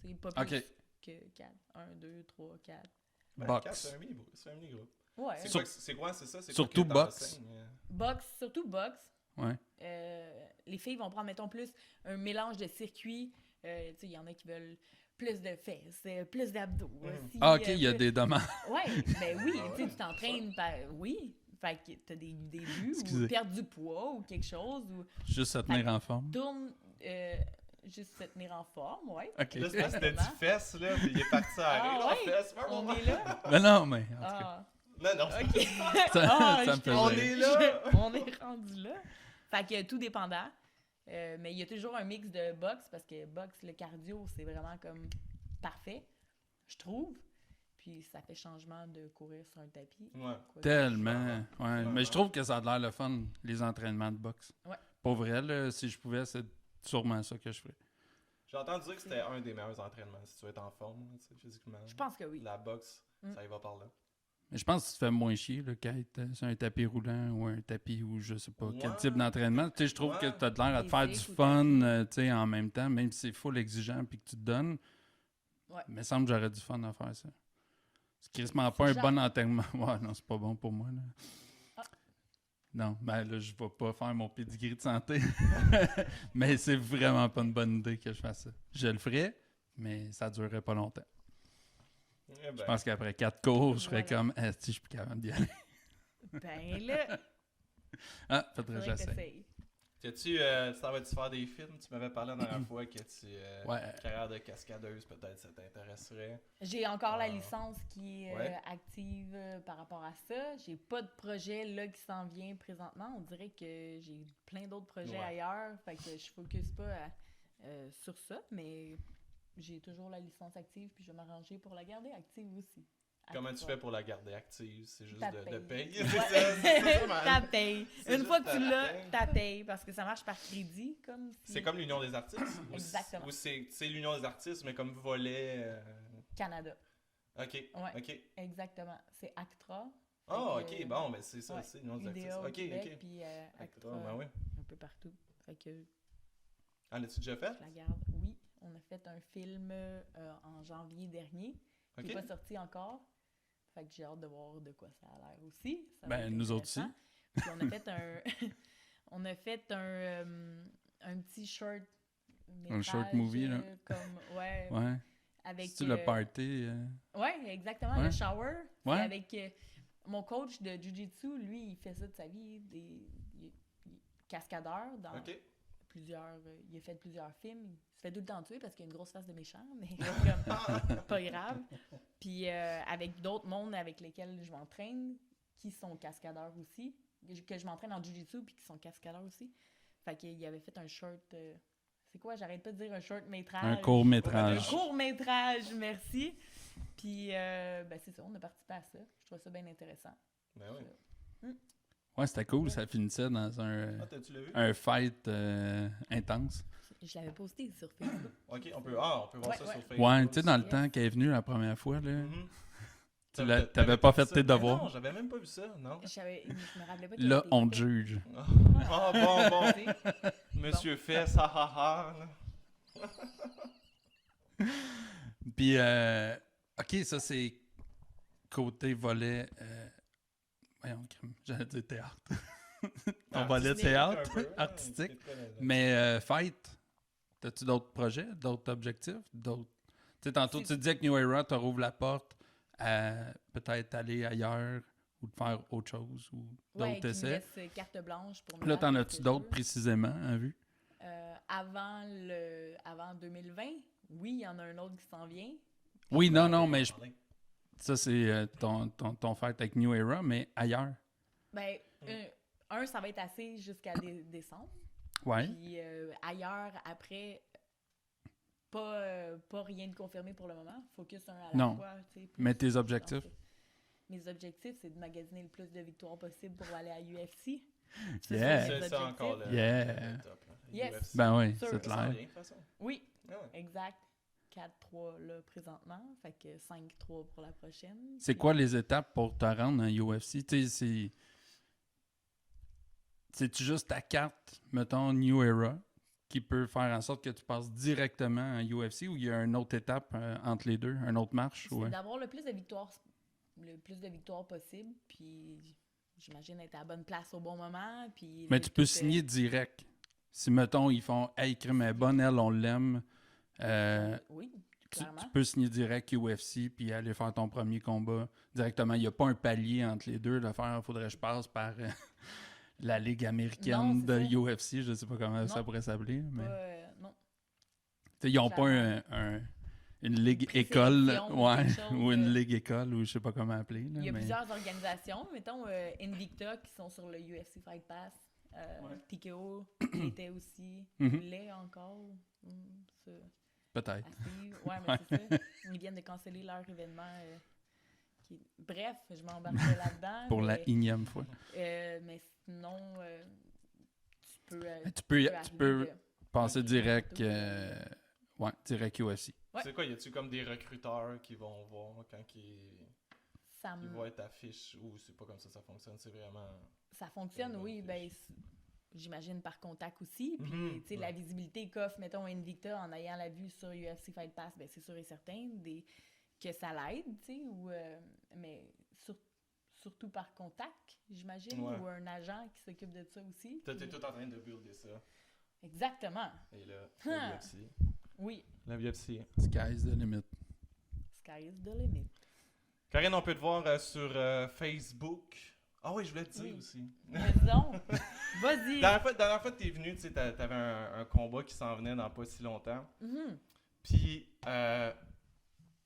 C'est pas plus OK. que 4. 1, 2, 3, 4. Ben, Box. quatre, c'est un mini-groupe. Ouais. C'est quoi, c'est ça? C'est Surtout quoi que box. t'enseignes? Box, surtout box. Ouais. Les filles vont prendre, mettons, plus un mélange de circuits. Tu sais, il y en a qui veulent plus de fesses, plus d'abdos. aussi, Ah, OK, il y a plus- des dommages. Ouais, ben oui, Ah tu sais, ouais, tu t'entraînes par... Oui, fait que t'as des buts, Excusez. ou perdre du poids, ou quelque chose, ou Juste se tenir en forme. tourne, juste se tenir en forme, ouais. OK. Là, c'est parce que t'as dit Exactement. fesses, là, puis il est parti à rire, là, Ah ouais? fesses. On est là? Mais non, mais en tout cas, Ah, Non, non, ok. ça, Ah, ça me j'étais- fait on rire. est là! On est rendu là. Fait que tout dépendant. Mais il y a toujours un mix de boxe, parce que boxe, le cardio, c'est vraiment comme parfait, je trouve. Puis ça fait changement de courir sur un tapis. Ouais. Quoi que- Tellement. Ouais. Ouais. Mais je trouve que ça a l'air le fun, les entraînements de boxe. Ouais. Pour vrai, là, si je pouvais, c'est sûrement ça que je ferais. J'ai entendu dire que c'était un des meilleurs entraînements si tu veux être en forme, là, tu sais, physiquement. Je pense que oui. La boxe, Mm. ça y va par là. Mais je pense que tu te fais moins chier là, qu'à être sur un tapis roulant ou un tapis ou je sais pas quel Ouais. type d'entraînement. Tu sais, je trouve Ouais. que tu as l'air à te faire du Physique ou fun tu sais, en même temps, même si c'est full exigeant puis que tu te donnes. Ouais. Il me semble que j'aurais du fun à faire ça. C'est quasiment C'est pas un genre- bon entraînement. Ouais, non, c'est pas bon pour moi. Là. Ah. Non, ben là, je vais pas faire mon pedigree de santé. Mais c'est vraiment pas une bonne idée que je fasse ça. Je le ferais, mais ça durerait pas longtemps. Eh ben, Je pense qu'après 4 cours, je ferais Voilà. comme si je suis plus capable d'y aller. Ben là, Ah, faudrait que faudrait que j'essaie. t'essayes. tu t'en vas-tu faire des films? Tu m'avais parlé la dernière fois que tu. Ouais. Carrière de cascadeuse, peut-être ça t'intéresserait. J'ai encore la Ah. licence qui est Ouais. active par rapport à ça. J'ai pas de projet là qui s'en vient présentement. On dirait que j'ai plein d'autres projets Ouais. ailleurs. Fait que je focus pas sur ça, mais j'ai toujours la licence active puis je vais m'arranger pour la garder active aussi. Comment tu fais pour la garder active? C'est juste Ta de paye. payer. Ouais. C'est ça, man. Ta paye. C'est Une fois juste que tu ta l'as, paye. ta paye. Parce que ça marche par crédit. Comme si... C'est comme l'Union des artistes? Ou Exactement. Ou c'est l'Union des artistes, mais comme volet. Canada. Ok. Ouais. Ok. Exactement. C'est ACTRA. Ah, Fait que, ok, bon, ben c'est ça, ouais, c'est l'Union des UDA artistes. au Ok, Québec, ok. puis ACTRA Ben oui. un peu partout. Fait que En as-tu déjà fait? je la garde. Oui, on a fait un film en janvier dernier qui Ok. n'est pas sorti encore. Fait que j'ai hâte de voir de quoi ça a l'air aussi. Ça va Ben, être nous autres aussi. intéressant. Puis on a fait on a fait un petit short métrage. short movie, là. Comme, ouais, Ouais. avec... C'est-tu le party? Ouais, exactement, Ouais. le shower. C'est Ouais. avec mon coach de Jiu-Jitsu, lui, il fait ça de sa vie, il est cascadeur dans Ok. plusieurs... il a fait plusieurs films. Il se fait tout le temps tuer parce qu'il a une grosse face de méchant, mais comme, pas grave. Puis avec d'autres mondes avec lesquels je m'entraîne, qui sont cascadeurs aussi, que je m'entraîne en Jiu-Jitsu puis qui sont cascadeurs aussi. Fait qu'il avait fait un short... c'est quoi? J'arrête pas de dire un short métrage. Un Un court-métrage. court-métrage, merci. Puis, ben c'est ça, on a participé à ça. Je trouve ça bien intéressant. Ben oui. Ouais, c'était cool. Ça finissait dans un, Ah, tu l'as vu? un fight intense. Je l'avais posté sur Facebook. Ok, on peut voir Ouais, ça ouais. sur Facebook. Ouais, tu sais, dans le Yes. temps qu'elle est venue la première fois, là, Mhm. T'avais pas fait tes devoirs. Non, j'avais même pas vu ça, non. Je me rappelais pas qu'il Là, avait été on te fait. juge. Ah, bon. Tu sais. Monsieur Fess, ha ha ha. là. Puis, OK, ça, c'est côté volet... voyons, j'allais dire théâtre. Ton volet Artistique, théâtre, un peu, hein, artistique. c'est très- Mais fête, as-tu d'autres projets, d'autres objectifs? Tu sais, tantôt, tu disais que New Era te rouvre la porte à peut-être aller ailleurs ou de faire autre chose ou Ouais, d'autres qui me essais. laisse carte blanche pour me Là, t'en faire as-tu ce que d'autres je veux. précisément en vue? Avant 2020, oui, il y en a un autre qui s'en vient. Oui, non, Ah, mais oui, ça, c'est ton fête avec New Era, mais ailleurs. Ben, ça va être assez jusqu'à décembre. Ouais. Puis ailleurs, après, pas rien de confirmé pour le moment. Focus un à la Non. fois. Tu sais, plus. Mais tes objectifs? Donc, mes objectifs, c'est de magasiner le plus de victoires possible pour aller à UFC. Yeah. mes C'est ça objectifs. encore le Yeah. le top. Là. Yes. UFC. Ben oui, Sûr. c'est Ça sent clair. bien, de toute façon. Oui, Ah ouais. exact. 4-3 là présentement. Fait que 5-3 pour la prochaine. C'est Puis- quoi les étapes pour te rendre en UFC? Tu sais, c'est-tu juste ta carte, mettons, New Era, qui peut faire en sorte que tu passes directement en UFC ou il y a une autre étape entre les deux, une autre marche? C'est Ouais. d'avoir le plus de victoires possible, puis j'imagine être à la bonne place au bon moment, puis... Mais le tu peux tout, signer direct. Si, mettons, ils font « Hey, crime est bonne, elle, on l'aime oui, tu clairement. peux signer direct UFC puis aller faire ton premier combat directement. Il n'y a pas un palier entre les deux. Il faudrait que je passe par la Ligue américaine Non, c'est de ça. UFC. Je ne sais pas comment ça Non. pourrait s'appeler. Mais... Non. T'sais, ils n'ont pas une ligue école Présélection ou quelque chose, ou une ligue école ou je sais pas comment appeler. Là, Il y a mais... plusieurs organisations, mettons Invicta qui sont sur le UFC Fight Pass, Ouais. TKO qui était aussi, Mhm. l'est encore, ça, Peut-être. à suivre. Ouais, mais c'est ça. Ils viennent de canceller leur événement. Bref, je m'embarquerai là-dedans. Pour la mais, énième fois. mais sinon, tu peux. Tu peux arriver de- passer un direct, peu partout. direct UFC. Ouais. C'est quoi, y a-tu comme des recruteurs qui vont voir quand Ça ils me- voient ta fiche ou c'est pas comme ça fonctionne, c'est vraiment... Ça fonctionne, Une bonne oui. fiche. Ben, j'imagine par contact aussi. Puis, Mhm, tu sais, ouais. la visibilité qu'offre, mettons, Invicta en ayant la vue sur UFC Fight Pass, ben, c'est sûr et certain que ça l'aide, tu sais, mais surtout par contact, j'imagine, Ouais. ou un agent qui s'occupe de ça aussi. T'es Puis- tout en train de builder ça. Exactement. Et là, Ah. la UFC. Oui. La UFC. Sky's the limit. Sky is the limit. Karine, on peut te voir sur Facebook. Ah oui, je voulais te dire Oui. aussi. Mais donc, vas-y. Dernière fois que t'es venu, tu sais, t'avais un combat qui s'en venait dans pas si longtemps. Mhm. Puis,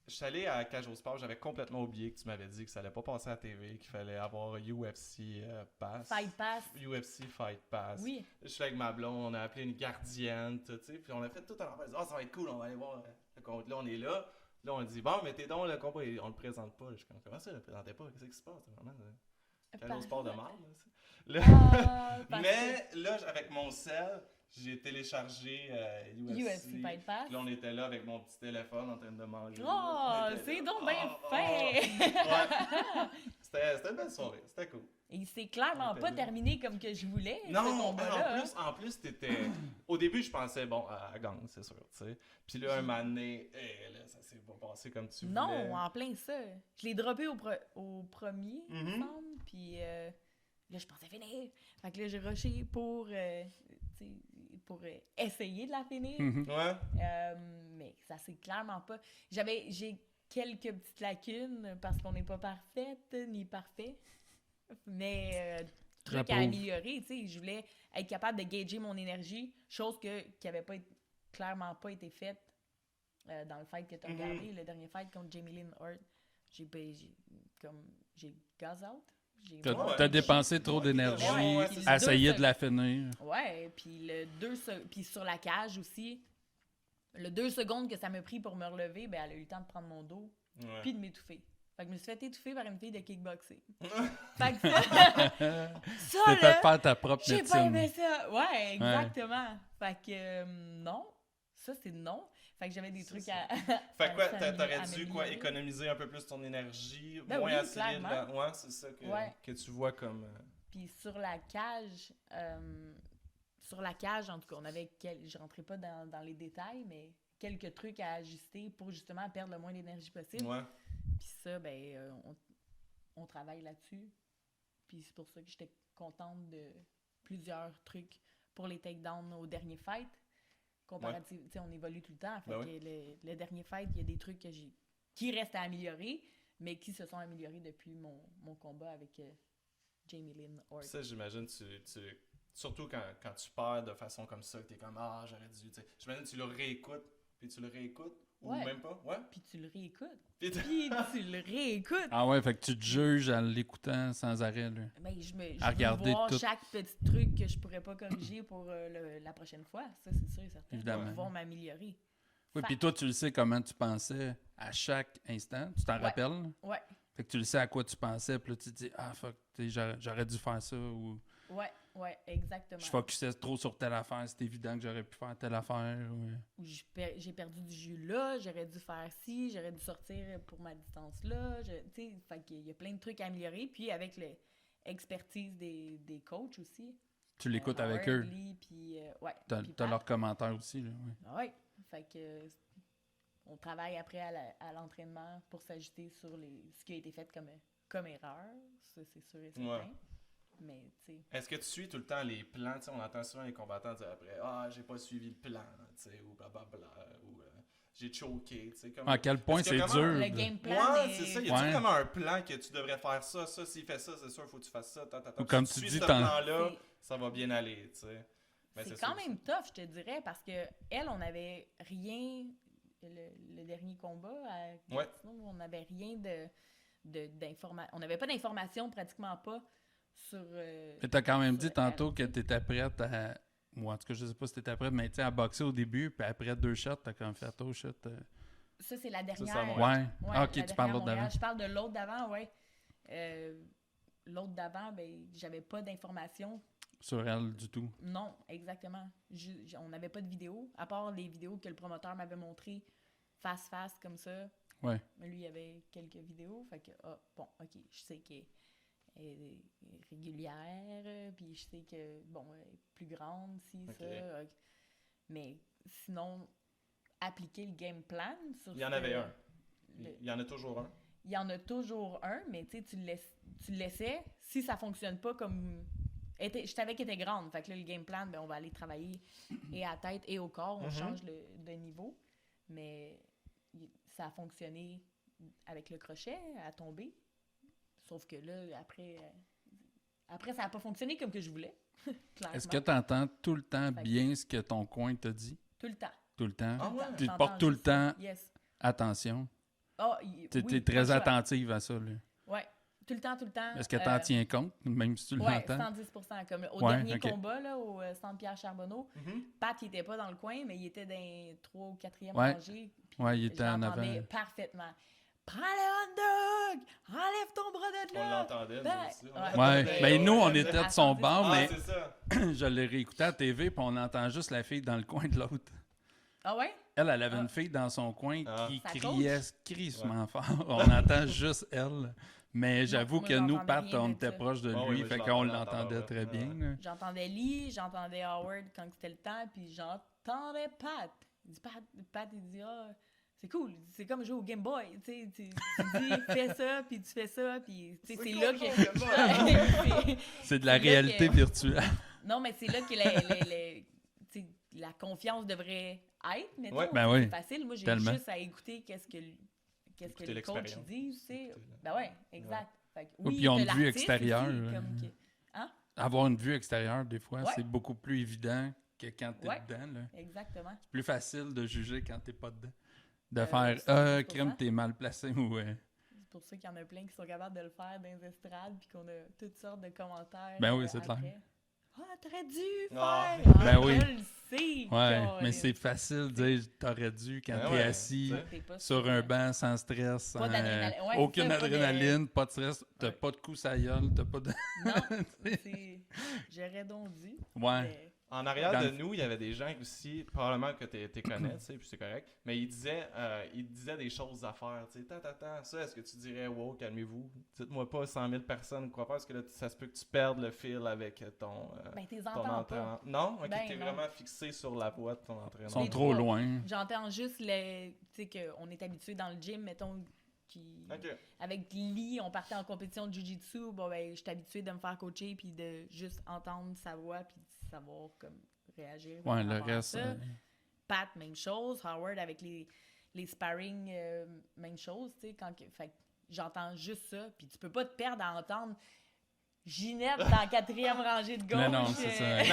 je suis allé à Cage au Sport, j'avais complètement oublié que tu m'avais dit que ça allait pas passer à la TV, qu'il fallait avoir UFC Pass. Fight Pass. UFC Fight Pass. Oui. Je suis avec ma blonde, on a appelé une gardienne, tu sais, puis on a fait tout en affaire. Ah, ça va être cool, on va aller voir le combat. Là, on est là. Là, on dit, bon, mettez donc le combat, et on le présente pas. Je suis comme, comment ça, le présentez pas? Qu'est-ce qui se passe? C'est vraiment Cage au Sport de merde, là. Parce Mais là, avec mon sel, j'ai téléchargé que UFC. UFC Fight Pass. Puis là, on était là avec mon petit téléphone en train de manger. Oh, On était c'est là. donc bien Oh, fait! Ouais. C'était une belle soirée, c'était cool. Et c'est clairement On était pas là. terminé comme que je voulais, ce Non, combat-là. en plus, t'étais. Au début, je pensais, bon, à gang, c'est sûr, tu sais. Puis là, un moment donné, là, ça s'est pas passé comme tu voulais. Non, en plein ça. Je l'ai droppé au premier, il me Mhm. semble, puis là, je pensais finir. Fait que là, j'ai rushé pour, tu sais, pour essayer de la finir. Mhm. Ouais. Mais ça c'est clairement pas. J'ai quelques petites lacunes parce qu'on n'est pas parfaite ni parfait. Mais truc à J'approuve. améliorer, tu sais, je voulais être capable de gager mon énergie, chose qui avait clairement pas été faite dans le fight que tu as Mhm. regardé, le dernier fight contre Jamie Lynn Hart. J'ai gaz out. T'as Ouais. t'as dépensé trop Ouais, d'énergie ouais, c'est à ça. essayer de la finir. Ouais, puis puis sur la cage aussi, le 2 secondes que ça m'a pris pour me relever, ben elle a eu le temps de prendre mon dos Ouais. puis de m'étouffer. Fait que je me suis fait étouffer par une fille de kickboxing. Fait que ça, T'es fait là, faire ta propre j'ai pas médecine. aimé ça. Ouais, exactement. Fait que non, ça c'est non. Fait que j'avais des C'est trucs ça. à Fait que quoi, à t'aurais dû quoi, améliorer. économiser un peu plus ton énergie, Ben moins oui, accélérer clairement. Ouais, c'est ça que, Ouais. que tu vois comme... Puis sur la cage, en tout cas, on avait je rentrais pas dans les détails, mais quelques trucs à ajuster pour justement perdre le moins d'énergie possible. Ouais. Puis ça, ben, on travaille là-dessus. Puis c'est pour ça que j'étais contente de plusieurs trucs pour les takedowns au dernier fight. Comparativement, tu sais, on évolue tout le temps. Fait Ben que le dernier fight, il y a des trucs qui restent à améliorer, mais qui se sont améliorés depuis mon combat avec Jamie Lynn Orr. Ça, j'imagine, surtout quand tu perds de façon comme ça, que t'es comme, ah, j'aurais dû, tu sais. J'imagine que tu le réécoutes, puis tu le réécoutes, ou Ouais. même pas, ouais. Puis tu le réécoutes. Puis Puis tu le réécoutes. Ah ouais, fait que tu te juges en l'écoutant sans arrêt, là. Ben, je À veux regarder voir tout. chaque petit truc que je pourrais pas corriger pour la prochaine fois. Ça, c'est sûr et certain. Évidemment. Ils vont m'améliorer. Oui, Fa- puis toi, tu le sais comment tu pensais à chaque instant. Tu t'en Ouais. rappelles? Ouais, Fait que tu le sais à quoi tu pensais, puis là, tu te dis, ah, fuck, tu sais, j'aurais dû faire ça, ou ouais, exactement. je focusais trop sur telle affaire, c'est évident que j'aurais pu faire telle affaire. Ou j'ai perdu du jus là, j'aurais dû faire ci, j'aurais dû sortir pour ma distance là. Tu sais, fait qu'il y a plein de trucs à améliorer. Puis avec l'expertise des coachs aussi. Tu l'écoutes Howard, avec eux. Lee, puis ouais. T'as puis t'as Pat. leurs commentaires aussi, là. Ouais. Ouais. Fait que on travaille après à l'entraînement pour s'ajuster sur ce qui a été fait comme erreur. Ça, c'est sûr et certain. Ouais. Mais, tu sais. Est-ce que tu suis tout le temps les plans? Tu sais, on entend souvent les combattants dire après, ah, j'ai pas suivi le plan, tu sais, ou blablabla, ou j'ai choqué, tu sais. Comme... À quel point Est-ce qu'il y c'est a comment- dur. Le de- game plan. Ouais, c'est ça. Y a-tu Ouais. vraiment un plan que tu devrais faire ça? Ça, s'il fait ça, c'est sûr, faut que tu fasses ça. Ou comme Si tu suis dis, ce t'en- plan-là, C'est- ça va bien aller, tu sais. Ben, c'est ça quand aussi. même tough, je te dirais, parce que elle, on n'avait rien. Le dernier combat à Ouais. Gatineau, on n'avait rien d'information. On n'avait pas d'informations, pratiquement pas, sur. Mais t'as quand même sur dit tantôt que elle. t'étais prête à. Moi, en tout cas, je sais pas si t'étais prête, mais tu sais, à boxer au début, puis après 2 shots, t'as comme fait, oh shit. Ça, c'est la c'est à dernière. Montréal. Ouais. Ouais, Ah, ok, la tu parles dernière l'autre Montréal. d'avant. Je parle de l'autre d'avant, ouais. L'autre d'avant, ben, j'avais pas d'informations. Sur elle du tout. Non, exactement. On n'avait pas de vidéo, à part les vidéos que le promoteur m'avait montrées face-face comme ça. Ouais. Mais lui, il y avait quelques vidéos. Fait que, bon, OK, je sais qu'elle est régulière, puis je sais que, bon, elle est plus grande, si, Ok. ça. Mais sinon, appliquer le game plan sur Il y en avait un. le- Il y en a toujours un. il y en a toujours un, mais tu sais, tu le laissais. Si ça fonctionne pas comme. Je savais qu'elle était grande. Fait que là, le game plan, ben, on va aller travailler et à tête et au corps. On Mhm. change de niveau. Mais ça a fonctionné avec le crochet, à tomber. Sauf que là, après ça n'a pas fonctionné comme que je voulais. Clairement. Est-ce que tu entends tout le temps Fait que- bien ce que ton coin te dit? Tout le temps. Tout le temps? Ah Tout le ouais? temps. Tu J'entends portes tout le juste ça. temps Yes. attention. Ah, Tu es oui, pas le très choix. attentive à ça. Là. Ouais. Tout le temps, tout le temps. Est-ce que tu en tiens compte, même si tu Ouais, l'entends? 110%. Comme au Ouais, dernier ok. combat, là, au centre Pierre Charbonneau, Mhm. Pat, il était pas dans le coin, mais il était dans les 3 ou 4e Ouais. rangées. Ouais, il Je était en avant. l'entendais parfaitement. Prends le hot dog! Enlève ton bras de On là! l'entendait, nous Ben, aussi. ouais. Ouais, Ouais, ben nous, on ouais, était à de son 110%. bord, Ah, mais c'est ça. je l'ai réécouté à la TV, puis on entend juste la fille dans le coin de l'autre. Ah ouais? Elle avait Ah. une fille dans son coin Ah. qui Sa criait coach? crissement fort. On entend juste elle. Mais j'avoue moi, que nous, j'entendais Pat, rien on de était ça. proche de Ouais, lui, ouais, fait je qu'on l'entendais, l'entendait ouais. très bien. Ouais. là. J'entendais Lee, j'entendais Howard quand c'était le temps, puis j'entendais Pat. Il dit, Pat, il dit, ah, c'est cool, c'est comme jouer au Game Boy, tu sais, tu dis, fais ça, puis tu fais ça, puis tu sais, c'est cool, là jouer au que... Game Boy. C'est de la C'est là réalité que- virtuelle. Non, mais c'est là que tu sais, la confiance devrait être, mais Ouais. Ben oui, c'est facile. Moi, j'ai tellement. juste à écouter qu'est-ce que Écouter les coachs l'expérience. disent, tu sais. Écouter Ben ouais, exact. Fait que, Oui, puis ils ont t'as une vue l'artiste extérieure, aussi, là. comme que- Avoir une vue extérieure, des fois, Ouais. c'est beaucoup plus évident que quand t'es Ouais. dedans. Là. Exactement. C'est plus facile de juger quand t'es pas dedans. De 110%. faire crème, t'es mal placé ou. C'est pour ça qu'il y en a plein qui sont capables de le faire dans les estrades, puis qu'on a toutes sortes de commentaires. Ben oui, c'est après. clair. Ah, t'aurais dû faire! Ah. Ben oui. Je le sais! Ouais, Colin. mais c'est facile de dire t'aurais dû quand Ben t'es ouais, assis tu sais. T'es pas sur sûr, un hein. banc sans stress, Pas d'adrénaline. Ouais, aucune c'est ça, pas de- adrénaline, pas de stress, t'as Ouais. pas de coups à gueule, t'as pas de. Non, j'aurais donc dû. Ouais. Mais En arrière Dans de le- nous, il y avait des gens aussi, probablement que tu connais, tu sais, puis c'est correct, mais ils disaient des choses à faire, tu sais, ça, est-ce que tu dirais, wow, calmez-vous, dites-moi pas 100 000 personnes quoi faire, parce que là, ça se peut que tu perdes le fil avec ton Ben, t'es ton entends pas. entraînement. Non? Ok, Ben, t'es non. vraiment fixé sur la voie de ton Ils entraînement. sont Les trop trois. loin. J'entends juste tu sais, qu'on est habitué dans le gym, mettons, Ok. avec Lee, on partait en compétition de Jiu-Jitsu, bon, ben, j'étais habituée de me faire coacher, puis de juste entendre sa voix, puis de savoir, comme, réagir. Ouais, par le rapport à reste. ça. Pat, même chose. Howard, avec les sparring, même chose, tu sais, fait que j'entends juste ça, puis tu peux pas te perdre à entendre Ginette dans la 4e rangée de gauche. Mais non, c'est ça. Ben,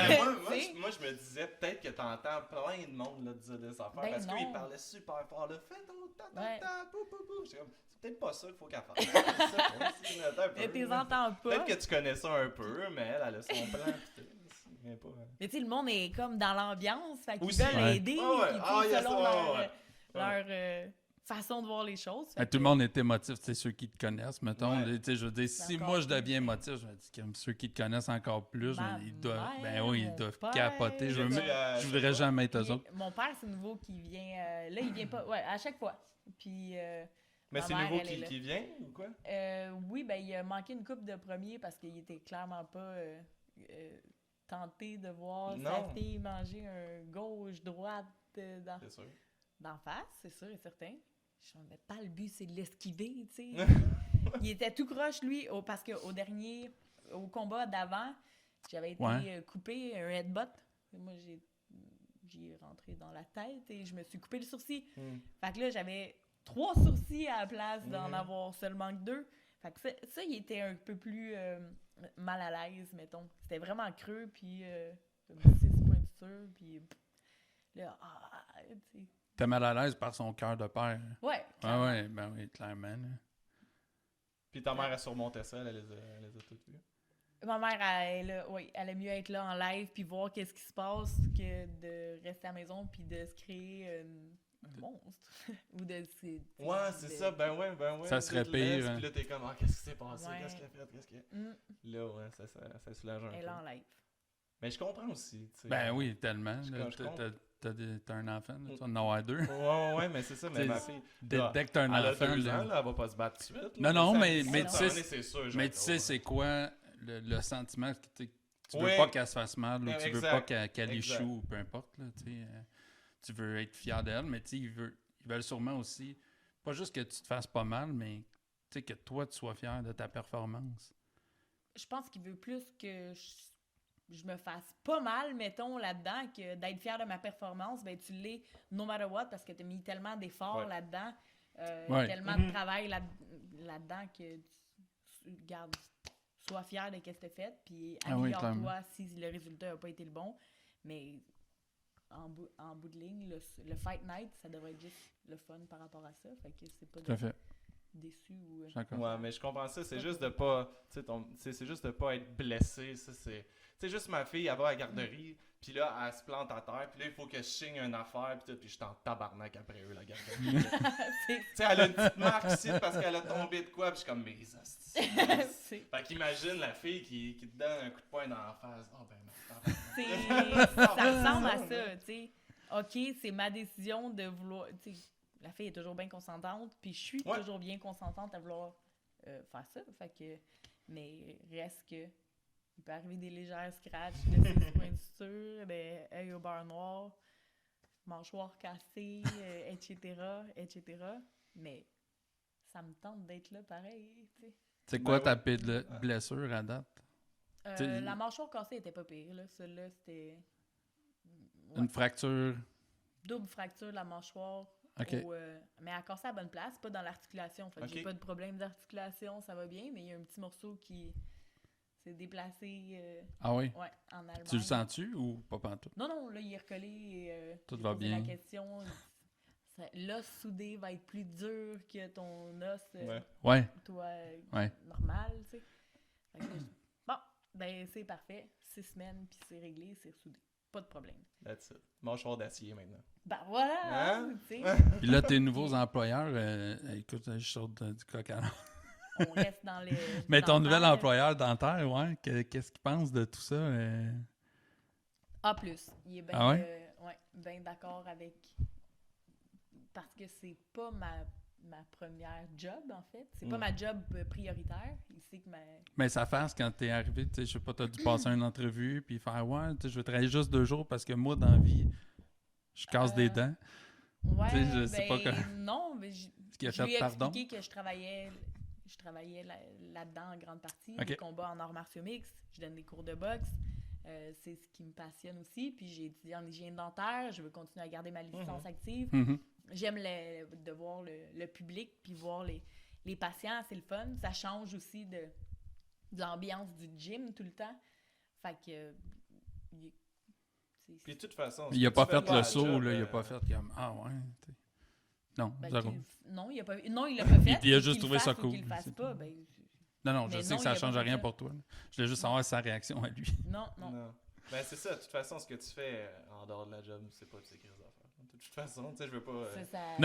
tu sais. moi, je me disais peut-être que t'entends plein de monde là, dire des affaires Ben parce non. qu'il parlait super fort. Là, fais ton Ouais. pou, pou, pou. J'étais comme, c'est peut-être pas ça qu'il faut qu'elle fasse. C'est ça, moi, si, attends un peu. Mais t'es entends pas. Peut-être que tu connais ça un peu, mais elle a son plan. pis tout. Mais pas. Mais tu sais, le monde est comme dans l'ambiance, fait qu'ils Aussi. veulent Ouais. aider, Ah ouais. puis, tu sais, Ah, yes, selon ouais. leur façon de voir les choses. Fait Tout le que- monde est émotif, c'est ceux qui te connaissent, mettons. Ouais. Tu sais, je veux dire, si Encore moi je plus. deviens émotif, je me dis que ceux qui te connaissent encore plus, Ma ils doivent, mère, ben oui, ils mon doivent père, capoter. Je, J'ai veux- dit à- je voudrais jamais être eux Puis, autres. mon père, c'est nouveau qui vient. Là, il vient pas. Ouais, à chaque fois. Puis. Mais ma c'est mère, nouveau elle est là. qui vient ou quoi? Oui, ben, il a manqué une coupe de premier parce qu'il était clairement pas tenté de voir sa Non. fille manger un gauche-droite C'est sûr. d'en face, c'est sûr et certain. Je me pas le but, c'est de l'esquiver, tu sais. Il était tout croche, lui, parce qu'au au combat d'avant, j'avais été Ouais. coupé un headbutt. Moi, j'ai rentré dans la tête et je me suis coupé le sourcil. Fait que là, j'avais 3 sourcils à la place d'en Mhm. avoir seulement que 2. Fait que ça, il était un peu plus mal à l'aise, mettons. C'était vraiment creux, puis 6 points de suture, puis là, tu sais. T'es mal à l'aise par son cœur de père. Ouais, Ah clairement. ouais, ben oui, clairement. là. Puis ta mère a surmonté ça, elle les a toutes vues. Ma mère, elle aime mieux être là en live puis voir qu'est-ce qui se passe que de rester à la maison puis de se créer un monstre. Ou de... Ouais, c'est ça, ben ouais. Ça serait tu te laisses, pire, hein. Puis là, t'es comme, ah, qu'est-ce qui s'est passé? Ouais. Qu'est-ce qu'elle a fait? Qu'est-ce que... Mm, Là, ouais, ça soulage un elle est peu. là en live. Mais je comprends aussi, tu sais. Ben oui, tellement. Je là. comprends. T'as un enfant, là, tu vas en avoir 2. Ouais, mais c'est ça, mais T'sais, ma fille. Dès là, que t'as un elle a enfant. 2 là- ans, là, elle va pas se battre tout de suite. Non, là, non, ça- mais ça tu va sais, donner, c'est sûr, je Mais vais tu sais, être c'est quoi le sentiment que tu veux Oui. pas qu'elle se fasse mal ou tu veux Exact. pas qu'elle Exact. échoue ou peu importe. Là, tu sais, tu veux être fier d'elle, mais tu sais, ils veulent sûrement aussi, pas juste que tu te fasses pas mal, mais tu sais, que toi, tu sois fier de ta performance. Je pense qu'il veut plus que je me fasse pas mal, mettons, là-dedans, que d'être fier de ma performance, ben tu l'es no matter what, parce que tu as mis tellement d'efforts Ouais. là-dedans, Ouais. tellement de travail là-dedans que garde, sois fier de ce que tu as fait, puis Ah oui, améliore-toi si le résultat n'a pas été le bon. Mais en bout de ligne, le Fight Night, ça devrait être juste le fun par rapport à ça. Fait que c'est pas Tout à fait. déçu ou... Je suis d'accord. Ouais, mais je comprends ça. C'est juste de pas. Tu sais, c'est juste de pas être blessé. Ça, c'est. Tu sais, juste ma fille, elle va à la garderie, puis là, elle se plante à terre, puis là, il faut que je signe une affaire, puis tout, puis je suis en tabarnak après eux, la garderie. C'est- Tu sais, elle a une petite marque ici parce qu'elle a tombé de quoi, puis je suis comme, mais hosties. c'est- Fait qu'imagine la fille qui te donne un coup de poing dans la face. Oh, ben non, ça ressemble à ça, tu sais. OK, c'est ma décision de vouloir... Tu sais, la fille est toujours bien consentante, puis je suis Ouais. toujours bien consentante à vouloir faire ça. Fait que... Mais reste que... Il peut arriver des légères scratchs de 6 points de suture, ben, œil au beurre noir, mâchoire cassée, etc. Mais ça me tente d'être là pareil, tu sais. C'est quoi Ben ta ouais. pire blessure à date? T'sais- La mâchoire cassée était pas pire, là. Celle-là, c'était... Ouais. Une fracture? Double fracture de la mâchoire. OK. Mais elle a cassé à la bonne place, pas dans l'articulation. Fait que j'ai Ok. pas de problème d'articulation, ça va bien, mais il y a un petit morceau qui s'est déplacé Ah oui? ouais, en Allemagne. Tu le sens-tu ou pas pantoute? Non, là, il est recollé et Tout j'ai va posé bien. la question. L'os soudé va être plus dur que ton os, Ouais. Ouais. toi, Ouais. normal, tu sais. Fait que là, bon, ben c'est parfait. 6 semaines, puis c'est réglé, c'est soudé. Pas de problème. That's it. Mâchoire d'acier maintenant. Ben voilà, Hein? tu sais. Puis là, tes nouveaux employeurs, écoute, je sors du coq à l'âne. On reste dans les... Mais ton dans nouvel le temps, employeur dentaire, ouais, qu'est-ce qu'il pense de tout ça? A+. Il est bien Ah ouais? ben d'accord avec... Parce que c'est pas ma première job, en fait. C'est pas ma job prioritaire. Il sait que Mais ça fasse quand t'es arrivé, tu sais, je sais pas, t'as dû passer une entrevue, puis faire, ouais, tu sais, je vais travailler juste 2 jours parce que moi, dans la vie, je casse des dents. Ouais, Tu sais, je sais pas non, mais Ce qui a je lui ai fait pardon. expliqué que je travaillais là-dedans en grande partie, Ok. les combats en arts martiaux mixtes, je donne des cours de boxe, c'est ce qui me passionne aussi, puis j'ai étudié en hygiène dentaire, je veux continuer à garder ma licence active. Mhm. J'aime de voir le public, puis voir les patients, c'est le fun. Ça change aussi de l'ambiance du gym tout le temps. Fait que... Puis de toute façon... Il a pas fait le saut, job, là, il a pas fait comme, ah ouais, t'sais. Non, ben, zéro. non, il a pas fait. Il a mais juste qu'il trouvé le ça fasse ou cool. qu'il le fasse C'est pas, tout. ben... Non, je Mais sais non, que ça il a change pas rien fait ça. pour toi. Là. Je voulais juste savoir sa réaction à lui. Non. Ben c'est ça, de toute façon, ce que tu fais en dehors de la job, c'est pas de ces crises d'affaires. De toute façon, tu sais, je veux pas...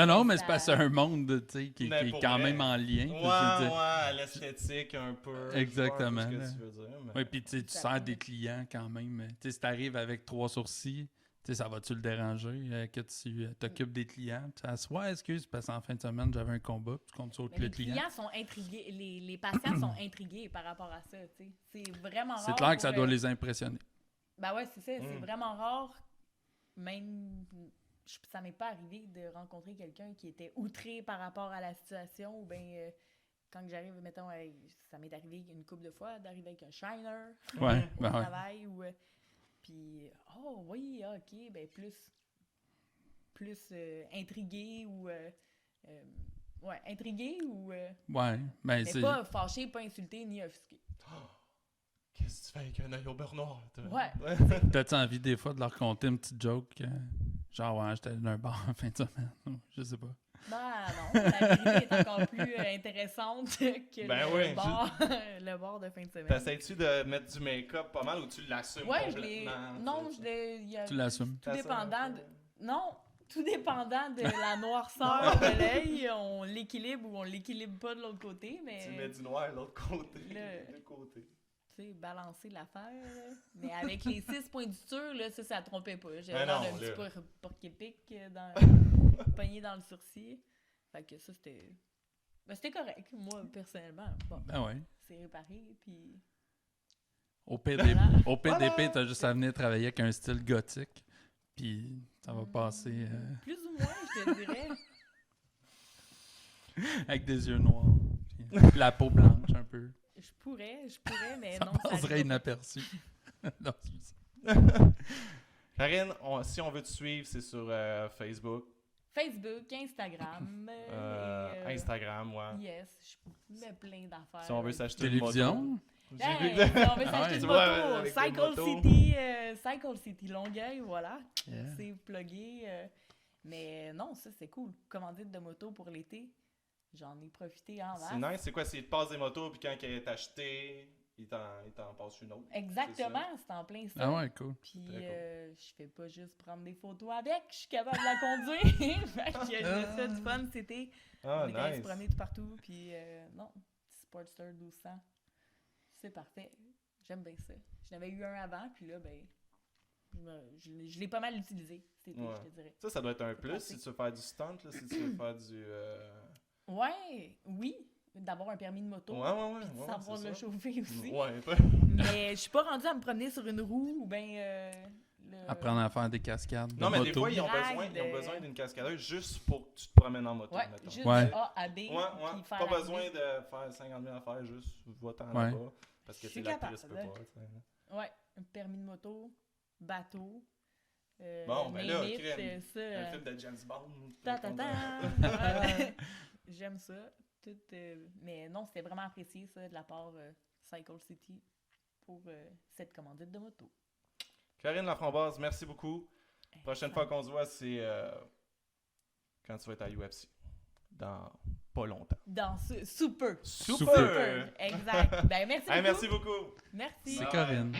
Non, mais c'est parce que c'est un monde, tu sais, qui Mais est pour quand vrai. même en lien. Ouais, l'esthétique un peu. Exactement, Je vois un peu là. ce que tu veux dire, mais... Oui, puis tu sais, tu sers des clients quand même. Tu sais, si t'arrives avec 3 sourcils, tu sais, ça va-tu le déranger que tu t'occupes des clients? Tu assois, excuse, parce qu'en fin de semaine, j'avais un combat, puis tu comptes sur Mais le les client. clients sont intrigués, les patients sont intrigués par rapport à ça, tu sais. C'est vraiment rare. C'est clair que ça pour, doit les impressionner. Ben ouais, c'est ça, c'est vraiment rare. Même, ça m'est pas arrivé de rencontrer quelqu'un qui était outré par rapport à la situation, ou bien quand j'arrive, mettons, ça m'est arrivé une couple de fois d'arriver avec un shiner Ouais, au ben ouais. travail, ou puis, oh oui, ok, ben plus intrigué ou... ouais, intrigué ou... Ouais, ben mais c'est... pas fâché, pas insulté, ni offusqué. Qu'est-ce que tu fais avec un œil au beurre noir? Toi? Ouais. T'as-tu envie des fois de leur conter une petite joke? Genre, ouais, j'étais dans un bar en fin de semaine. Je sais pas. Non, la vérité est encore plus intéressante que Ben le, oui, bar, le bar de fin de semaine. T'essayes-tu de mettre du make-up pas mal ou tu l'assumes Ouais, je l'ai... complètement? Non, tu- je l'ai... Tu l'assumes. Tout dépendant de... Non, tout dépendant de la noirceur de l'œil, on l'équilibre ou on l'équilibre pas de l'autre côté, mais... Tu mets du noir de l'autre côté. Le- De côté. Tu sais, balancer l'affaire, là. Mais avec les 6 points de suture, là, ça trompait pas. J'avais Ben l'air non, d'un là. petit porc-épic pogné dans le sourcil. Fait que ça, c'était... Ben, c'était correct, moi, personnellement. Bon, Ben ouais. c'est réparé, puis... Au PDP, Voilà. t'as juste à venir travailler avec un style gothique, puis ça va passer Plus ou moins, je te dirais. avec des yeux noirs, puis la peau blanche un peu. Je pourrais, mais Ça non, ça passerait arrive pas. inaperçu. Non, c'est ça. Karine, si on veut te suivre, c'est sur Facebook, Facebook, Instagram. Instagram, ouais. Yes, je mets plein d'affaires. Si on veut s'acheter une moto. Télévision? J'ai Hey, vu si on veut Ah s'acheter ouais. une Tu moto, vois, avec une moto. Cycle City Longueuil, voilà. Yeah. C'est plugué. Mais non, ça, c'est cool. Commandite de moto pour l'été. J'en ai profité en C'est masse. nice, c'est quoi? C'est de passer des motos, puis quand elle est achetée, il t'en passe une autre. Exactement, c'est en plein ça. Ah ouais, cool. Puis Très cool. je fais pas juste prendre des photos avec, je suis capable de la conduire. Fait que je me fais du fun, c'était... Ah, On était allés se nice. promener tout partout, puis non, petit Sportster 1200, c'est parfait. J'aime bien ça. J'en avais eu un avant, puis là, ben, je l'ai pas mal utilisé cet été, Ouais. je te dirais. Ça doit être un C'est plus pratique. si tu veux faire du stunt, là, si tu veux faire du... Ouais, oui, d'avoir un permis de moto, Ouais, puis de ouais, savoir c'est le ça. chauffer aussi. Ouais, Mais je suis pas rendue à me promener sur une roue, ou bien... Apprendre à faire des cascades de Non, mais moto. des fois, ils ont Ride, besoin d'une cascadeuse juste pour que tu te promènes en moto, Ouais, mettons. juste Ouais. de A à B, Ouais, puis faire pas la besoin B. de faire 50 000 affaires, juste va-t'en Ouais. là-bas. Parce que Je suis l'actrice peut capable, pas. tu sais. Ouais, un permis de moto, bateau. Bon, ben là, limite, crème. ça, Un film de James Bond. ta, ta, ta. J'aime ça. Tout, mais non, c'était vraiment apprécié, ça, de la part Cycle City pour cette commandite de moto. Karine Laframboise, merci beaucoup. Prochaine fois qu'on se voit, c'est quand tu vas être à UFC. Dans pas longtemps. Dans ce super. Super! Exact. Ben, merci beaucoup. Hey, merci beaucoup. Merci. C'est Bye. Corinne.